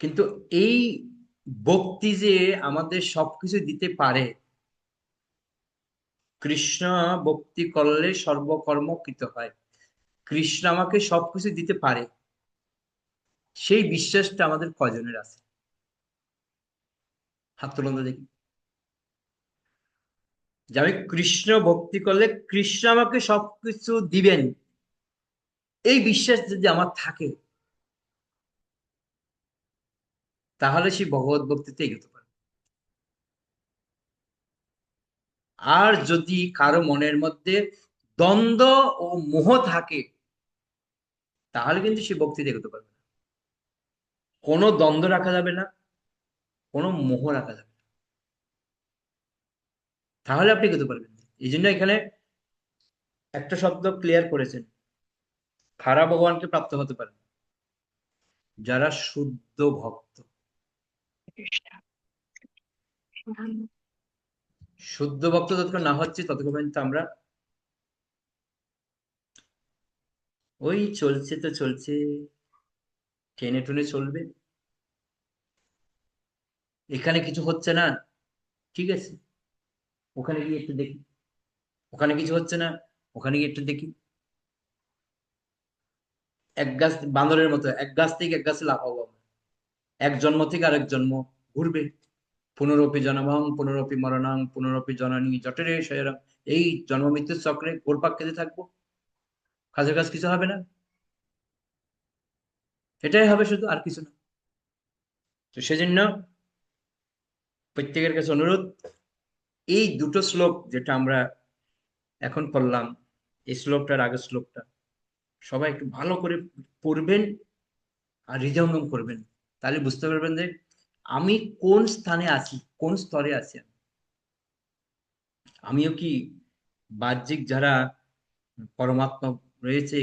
কিন্তু এই ভক্তি যে আমাদের সবকিছু দিতে পারে, কৃষ্ণ ভক্তি করলে সর্বকর্ম কৃত হয়, কৃষ্ণ আমাকে সবকিছু দিতে পারে, সেই বিশ্বাসটা আমাদের কয়জনের আছে? হাত তুলুন তো দেখি। যে আমি কৃষ্ণ ভক্তি করলে কৃষ্ণ আমাকে সবকিছু দিবেন, এই বিশ্বাস যদি আমার থাকে, তাহলে সেই ভগবত ভক্তিতে এগোতে পারে। আর যদি কারো মনের মধ্যে দ্বন্দ্ব ও মোহ থাকে, তাহলে কিন্তু সে ভক্তিতে এগোতে পারবে না। কোনো দ্বন্দ্ব রাখা যাবে না, কোনো মোহ রাখা যাবে না, তাহলে আপনি এগোতে পারবেন না। এই জন্য এখানে একটা শব্দ ক্লিয়ার করেছেন, খারাপ ভগবানকে প্রাপ্ত হতে পারে যারা শুদ্ধ ভক্ত। শুদ্ধ ভক্ত যতক্ষণ না হচ্ছে ততক্ষণ পর্যন্ত আমরা ওই চলছে তো চলছে, টেনে টুনে চলবে। এখানে কিছু হচ্ছে না, ঠিক আছে, ওখানে গিয়ে একটু দেখি। ওখানে কিছু হচ্ছে না, ওখানে গিয়ে একটু দেখি। এক গাছ বান্দরের মতো এক গাছ থেকে এক গাছে লাফাবো আমরা। এক জন্ম থেকে আরেক জন্ম ঘুরবে। পুনরপি জনমং পুনরপি মরণং পুনরপি জননী জঠরে শয়রং। এই জন্ম মৃত্যুর চক্রে ঘুরপাক খেতে থাকবো, কাজের কাজ কিছু হবে না। এটাই হবে শুধু, আর কিছু না। তো সেজন্য প্রত্যেকের কাছে অনুরোধ, এই দুটো শ্লোক যেটা আমরা এখন পড়লাম, এই শ্লোকটার আগের শ্লোকটা সবাই একটু ভালো করে পড়বেন আর হৃদয়ঙ্গম করবেন। তাহলে বুঝতে পারবেন যে আমি কোন স্থানে আছি, কোন স্তরে আছি। আমিও কি বাহ্যিক যারা পরমাত্মা রয়েছে,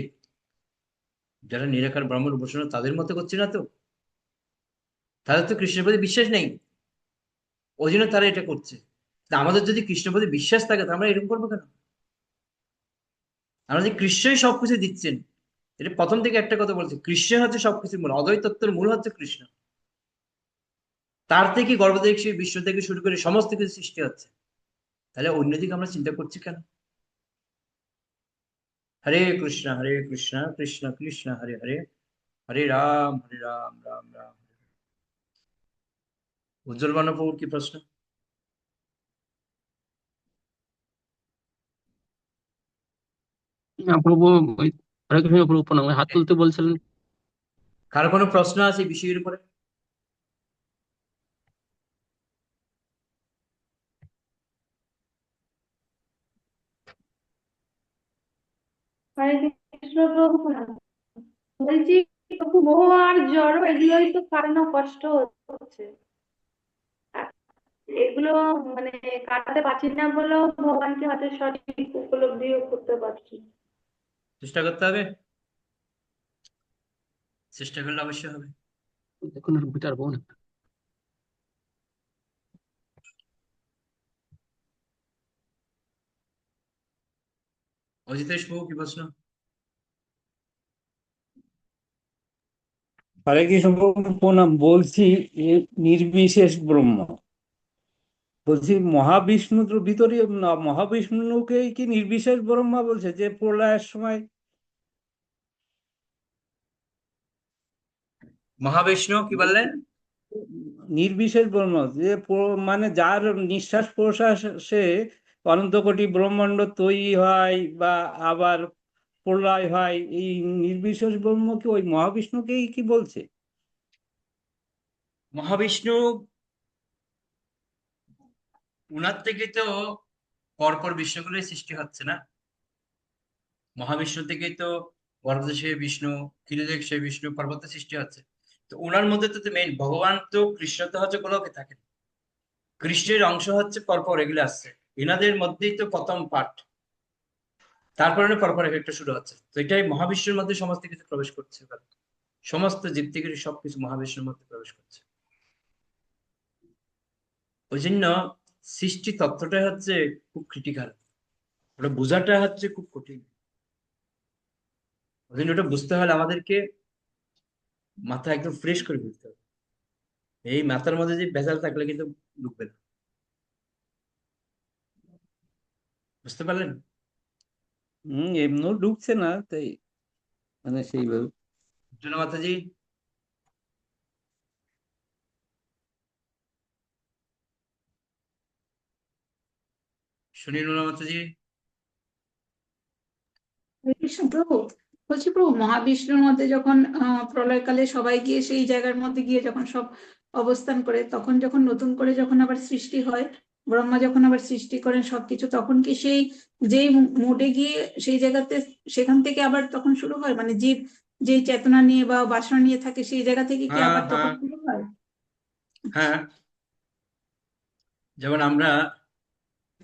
যারা নিরাকার ব্রহ্মের উপাসনা, তাদের মতো করছি না তো? তাদের তো কৃষ্ণের প্রতি বিশ্বাস নেই, ওই জন্য তারা এটা করছে। তা আমাদের যদি কৃষ্ণের প্রতি বিশ্বাস থাকে, তো আমরা এরকম করবো কেন? আমরা যে কৃষ্ণই সবকিছু দিচ্ছেন, এটা প্রথম থেকে একটা কথা বলছে, কৃষ্ণ হচ্ছে সবকিছুর মূল, অদ্বৈত তত্ত্বের মূল হচ্ছে কৃষ্ণ। তার থেকে গর্ভদেব বিশ্ব থেকে শুরু করে সমস্ত কিছু সৃষ্টি হচ্ছে, তাহলে অন্যদিকে আমরা চিন্তা করছি কেন? হরে কৃষ্ণ কৃষ্ণ কৃষ্ণ হরে হরে, হরে রাম রাম রাম। উজ্জ্বল বানপ্রভুর কি প্রশ্ন? না প্রভু, ওই হরে কৃষ্ণ প্রভু প্রণাম, ওই হাত তুলতে বলছিলেন। কারো কোনো প্রশ্ন আছে এই বিষয়ের উপরে? হরে কৃষ্ণ প্রভু, বলছি প্রভু মোহ আর জড় এগুলোই তো কারণ কষ্ট হচ্ছে। আর এগুলো মানে কাটাতে পারছি না বলেও ভগবানকে হয়তো সঠিক উপলব্ধিও করতে পারছি না। চেষ্টা করতে হবে, চেষ্টা করলে অবশ্যই হবে। দেখুন রুবিটার বোন। অজিতেশ বাবু কি প্রশ্ন? হরে কৃষ্ণ প্রভু প্রণাম। বলছি এ নির্বিশেষ ব্রহ্ম, বলছি মহাবিষ্ণুর ভিতরে মহাবিষ্ণুকেই কি নির্বিশেষ ব্রহ্মা বলছে যে প্রলয়ের সময়? মহাবিষ্ণু কি বললেন? নির্বিশেষ ব্রহ্ম যে মানে যার নিঃশ্বাস প্রশ্বাসে অনন্ত কোটি ব্রহ্মাণ্ড তৈরি হয় বা আবার প্রলয় হয়, এই নির্বিশেষ ব্রহ্ম কি ওই মহাবিষ্ণুকেই কি বলছে? মহাবিষ্ণু উনার থেকে তো পরপর বিশ্বগুলোর সৃষ্টি হচ্ছে না। মহাবিষ্ণু থেকেই তো বরদেশে বিষ্ণু, ক্ষীরদেশে বিষ্ণু, পর্বতে সৃষ্টি হচ্ছে। তো ওনার মধ্যে তো মেইন ভগবান, তো কৃষ্ণ তো হচ্ছে গোলকে থাকেন, কৃষ্ণের অংশ হচ্ছে পরপর এগুলো আসছে। এনাদের মধ্যেই তো প্রথম পার্ট, তারপরে পরপর একটা শুরু হচ্ছে। তো এটাই মহাবিশ্বের মধ্যে সমস্ত কিছু প্রবেশ করছে এবার। সমস্ত জীব থেকে সবকিছু মহাবিশ্বের মধ্যে প্রবেশ করছে। ওই জন্য সৃষ্টি তত্ত্বটা হচ্ছে খুব ক্রিটিক্যাল, ওটা বোঝাটা হচ্ছে খুব কঠিন। ওই জন্য ওটা বুঝতে হলে আমাদেরকে মাথা একদম ফ্রেশ করে বুঝতে হবে। এই মাথার মধ্যে যে ভেজাল থাকলে কিন্তু ঢুকবে না। বুঝতে পারলেন? এমনিও ঢুকছে না, তাই মানে সেইভাবে। জন্য মাতাজি, শুনিল না মাতাজি? হরে কৃষ্ণ প্রভু, বলছি প্রভু, মহাবিষ্ণুর মধ্যে যখন প্রলয়কালে সবাই গিয়ে সেই জায়গার মধ্যে গিয়ে যখন সব অবস্থান করে, তখন যখন নতুন করে যখন আবার সৃষ্টি হয়, ব্রহ্মা যখন আবার সৃষ্টি করেন সবকিছু, তখন কি সেই যেই মোডে গিয়ে সেই জায়গাতে সেখান থেকে আবার তখন শুরু হয়, মানে জীব যেই চেতনা নিয়ে বা বাসনা নিয়ে থাকে সেই জায়গা থেকে কি হ্যাঁ আবার হ্যাঁ তখন শুরু হয়? হ্যাঁ, যেমন আমরা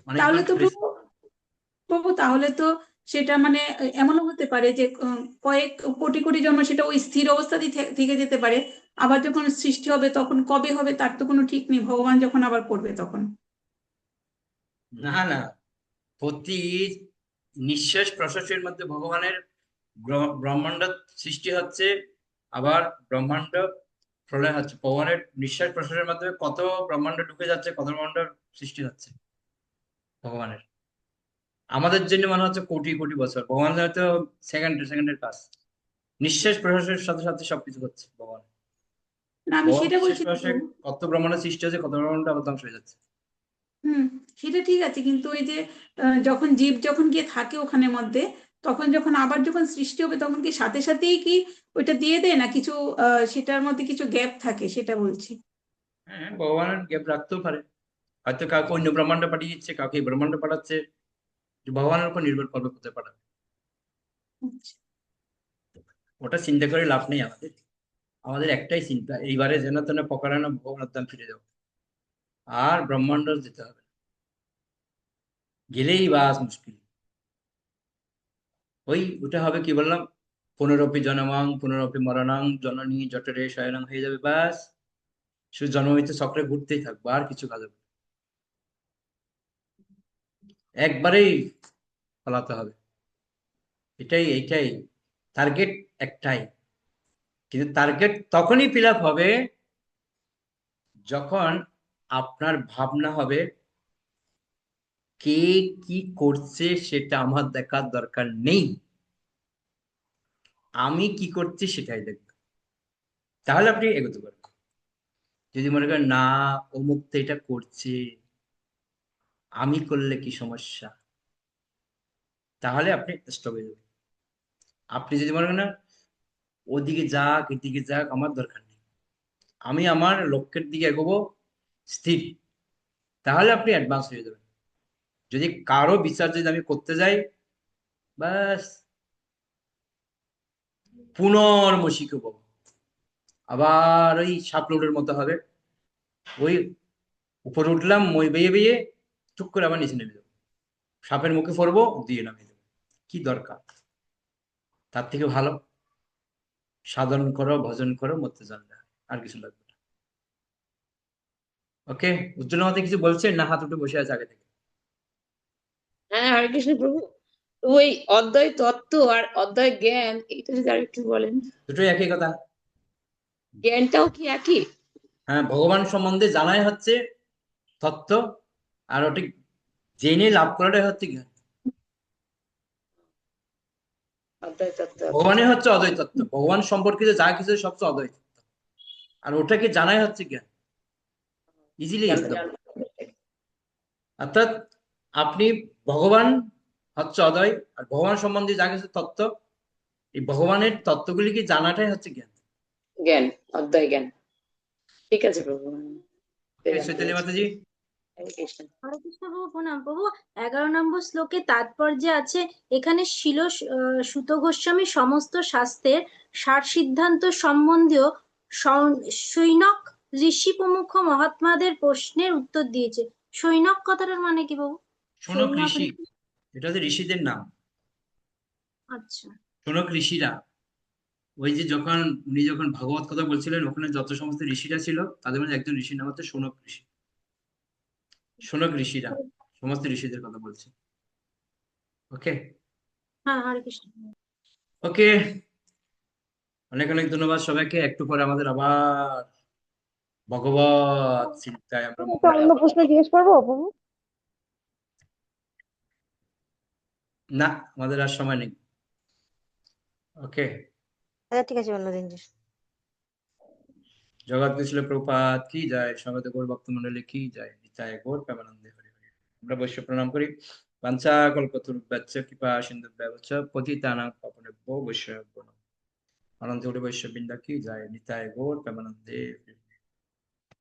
তাহলে অনেকবার তো প্রভু, তাহলে তো সেটা মানে এমনও হতে পারে যে কয়েক কোটি কোটি জন্ম সেটা ওই স্থির অবস্থাতেই থেকে যেতে পারে। আবার যখন সৃষ্টি হবে তখন কবে হবে তার তো কোনো ঠিক নেই, ভগবান যখন আবার করবে তখন। না না, প্রতি নিঃশ্বাস প্রশ্বাসের মধ্যে ভগবানের ব্রহ্মাণ্ড সৃষ্টি হচ্ছে, আবার ব্রহ্মাণ্ড প্রলয় হচ্ছে। ভগবানের নিঃশ্বাস প্রশ্বাসের মাধ্যমে কত ব্রহ্মাণ্ড ঢুকে যাচ্ছে, কত ব্রহ্মাণ্ড সৃষ্টি হচ্ছে ভগবানের। আমাদের জন্য মনে হচ্ছে কোটি কোটি বছর, ভগবান হয়তো সেকেন্ডের সেকেন্ডের কাজ। নিঃশ্বাস প্রশ্বাসের সাথে সাথে সবকিছু হচ্ছে ভগবান। না আমি ভগবান সেটা নিঃশ্বাস বলছি না প্রশ্বাসে প্রভু। কত ব্রহ্মাণ্ড সৃষ্টি হচ্ছে, কত ব্রহ্মাণ্ড আবার ধ্বংস হয়ে যাচ্ছে। হুম, সেটা ঠিক আছে, কিন্তু ওই যে যখন জীব যখন গিয়ে থাকে ওখানে মধ্যে, তখন যখন আবার যখন সৃষ্টি হবে তখন কি সাথে সাথেই কি ওইটা দিয়ে দেয় না কিছু, সেটার মধ্যে কিছু গ্যাপ থাকে, সেটা বলছি। হ্যাঁ, ভগবানের গ্যাপ রাখতেও পারে, হয়তো কাউকে অন্য ব্রহ্মাণ্ড পাঠিয়ে দিচ্ছে, কাউকে এই ব্রহ্মাণ্ড পাঠাচ্ছে। ভগবানের উপর নির্ভর করবে কোথায় পাঠাবে। আচ্ছা। ওটা চিন্তা করে লাভ নেই আমাদের। আমাদের একটাই চিন্তা, এইবারে যেন তেন পকারানো ভগবানের ধাম ফিরে যাও, আর ব্রহ্মাণ্ড যেতে হবে না। গেলেই বাস মুশকিল। ওটা হবে কি বললাম, পুনরপি জনমাং পুনরপি মরণাং জননী জঠরে শয়নং হয়ে যাবে বাস। শুধু জন্ম মৃত্যু চক্রে ঘুরতেই থাকবো, আর কিছু কাজ হবে না। একবারেই ফলাতে হবে। এইটাই টার্গেট একটাই। কিন্তু টার্গেট তখনই ফিল আপ হবে যখন আপনার ভাবনা হবে কে কি করছে সেটা আমার দেখার দরকার নেই, আমি কি করছি সেটাই দেখব। তাহলে আপনি এগোতে পারবেন। যদি মনে করেন না, অমুক তো এটা করছে, আমি করলে কি সমস্যা, তাহলে আপনি স্টপ হয়ে যাবেন। আপনি যদি মনে করেন না, ওদিকে যাক এদিকে যাক আমার দরকার নেই, আমি আমার লক্ষ্যের দিকে এগোবো স্থির, তাহলে আপনি অ্যাডভান্স হয়ে যাবেন। যদি কারো বিচার যদি আমি করতে যাই, বাস পুনর্মসিক হবো, আবার ওই সাপ লোডের মতো হবে। ওই উপরে উঠলাম মই বেয়ে বেয়ে, টুক করে আবার নিচে নেমে যাবো, সাপের মুখে পড়বো, দিয়ে নামিয়ে দেবো। কি দরকার? তার থেকে ভালো সাধন করো, ভজন করো, মরতে জানলে আর কিছু লাগবে না। ওকে, উজ্জ্বল মাতা কিছু বলছেন না? হাত উঠে বসে আছে আগে থেকে। হ্যাঁ, হরে কৃষ্ণ প্রভু। ওই অদ্বয় তত্ত্ব আর অদ্বয় জ্ঞান, এটা যদি আরেকটু বলেন। দুটোই একই কথা। জ্ঞানটাও কি একই? হ্যাঁ, ভগবান সম্বন্ধে জানাই হচ্ছে তত্ত্ব, আর ওটি জেনে লাভ করাটাই হচ্ছে জ্ঞান। অদ্বয় তত্ত্ব, আচ্ছা। ভগবানের হচ্ছে অদ্বৈত তত্ত্ব, ভগবান সম্পর্কিত যা কিছু সবচেয়ে অদ্বৈত তত্ত্ব। আর ওটাকে জানাই হচ্ছে জ্ঞান, ইজিলি একদম। অর্থাৎ আপনি ভগবান হচ্ছে অদয়, আর ভগবান সম্বন্ধে যা কিছু তত্ত্ব, এই ভগবানের তত্ত্বগুলিকে জানাটাই হচ্ছে জ্ঞান। জ্ঞান, অদ্বয় জ্ঞান। ঠিক আছে প্রভু। চৈতালি মাতাজি। হরে কৃষ্ণ। হরে কৃষ্ণ প্রভু, প্রণাম প্রভু। 11 নম্বর শ্লোকে তাৎপর্যে আছে, এখানে সুত গোস্বামী সমস্ত শাস্ত্রের সার সিদ্ধান্ত সম্বন্ধীয় সৈনক ঋষি প্রমুখ মহাত্মাদের প্রশ্নের উত্তর দিয়েছে। সৈনক কথাটার মানে কি বাবু? শোনক সৈনক ঋষি, এটা হচ্ছে ঋষিদের নাম। আচ্ছা, শোনক ঋষিরা, ওই যে উনি যখন ভাগবত কথা বলছিলেন, ওখানে যত সমস্ত ঋষিরা ছিল তাদের মধ্যে একজন ঋষির নাম হচ্ছে শোনক ঋষি। শোনক ঋষিরা সমস্ত ঋষিদের কথা বলছে। ওকে হ্যাঁ, হরে কৃষ্ণ। ওকে, অনেক অনেক ধন্যবাদ সবাইকে। একটু পরে আমাদের আবার ভগবত চিন্তায় আমরা মগ্ন একটা অন্য প্রশ্ন জিজ্ঞেস করবো প্রভু? না, আমাদের আর সময় নেই। ওকে, আচ্ছা ঠিক আছে, অন্যদিন। জগৎ ছিল প্রপাত কি যায়, সমেত গৌর ভক্ত মন্ডলী কি যায়, নিতাই গৌর প্রেমানন্দে হরি হরি। আমরা বৈশ্য প্রণাম করি। বাঞ্ছা কল্পতরুভ্যশ্চ কৃপা সিন্ধুভ্যশ্চ পতিতানাং পাবনেভ্যো বৈষ্ণবেভ্যো নমঃ। অনন্ত কোটি বৈষ্ণববৃন্দ কি যায়, নিতাই গৌর প্রেমানন্দে হরি হরি।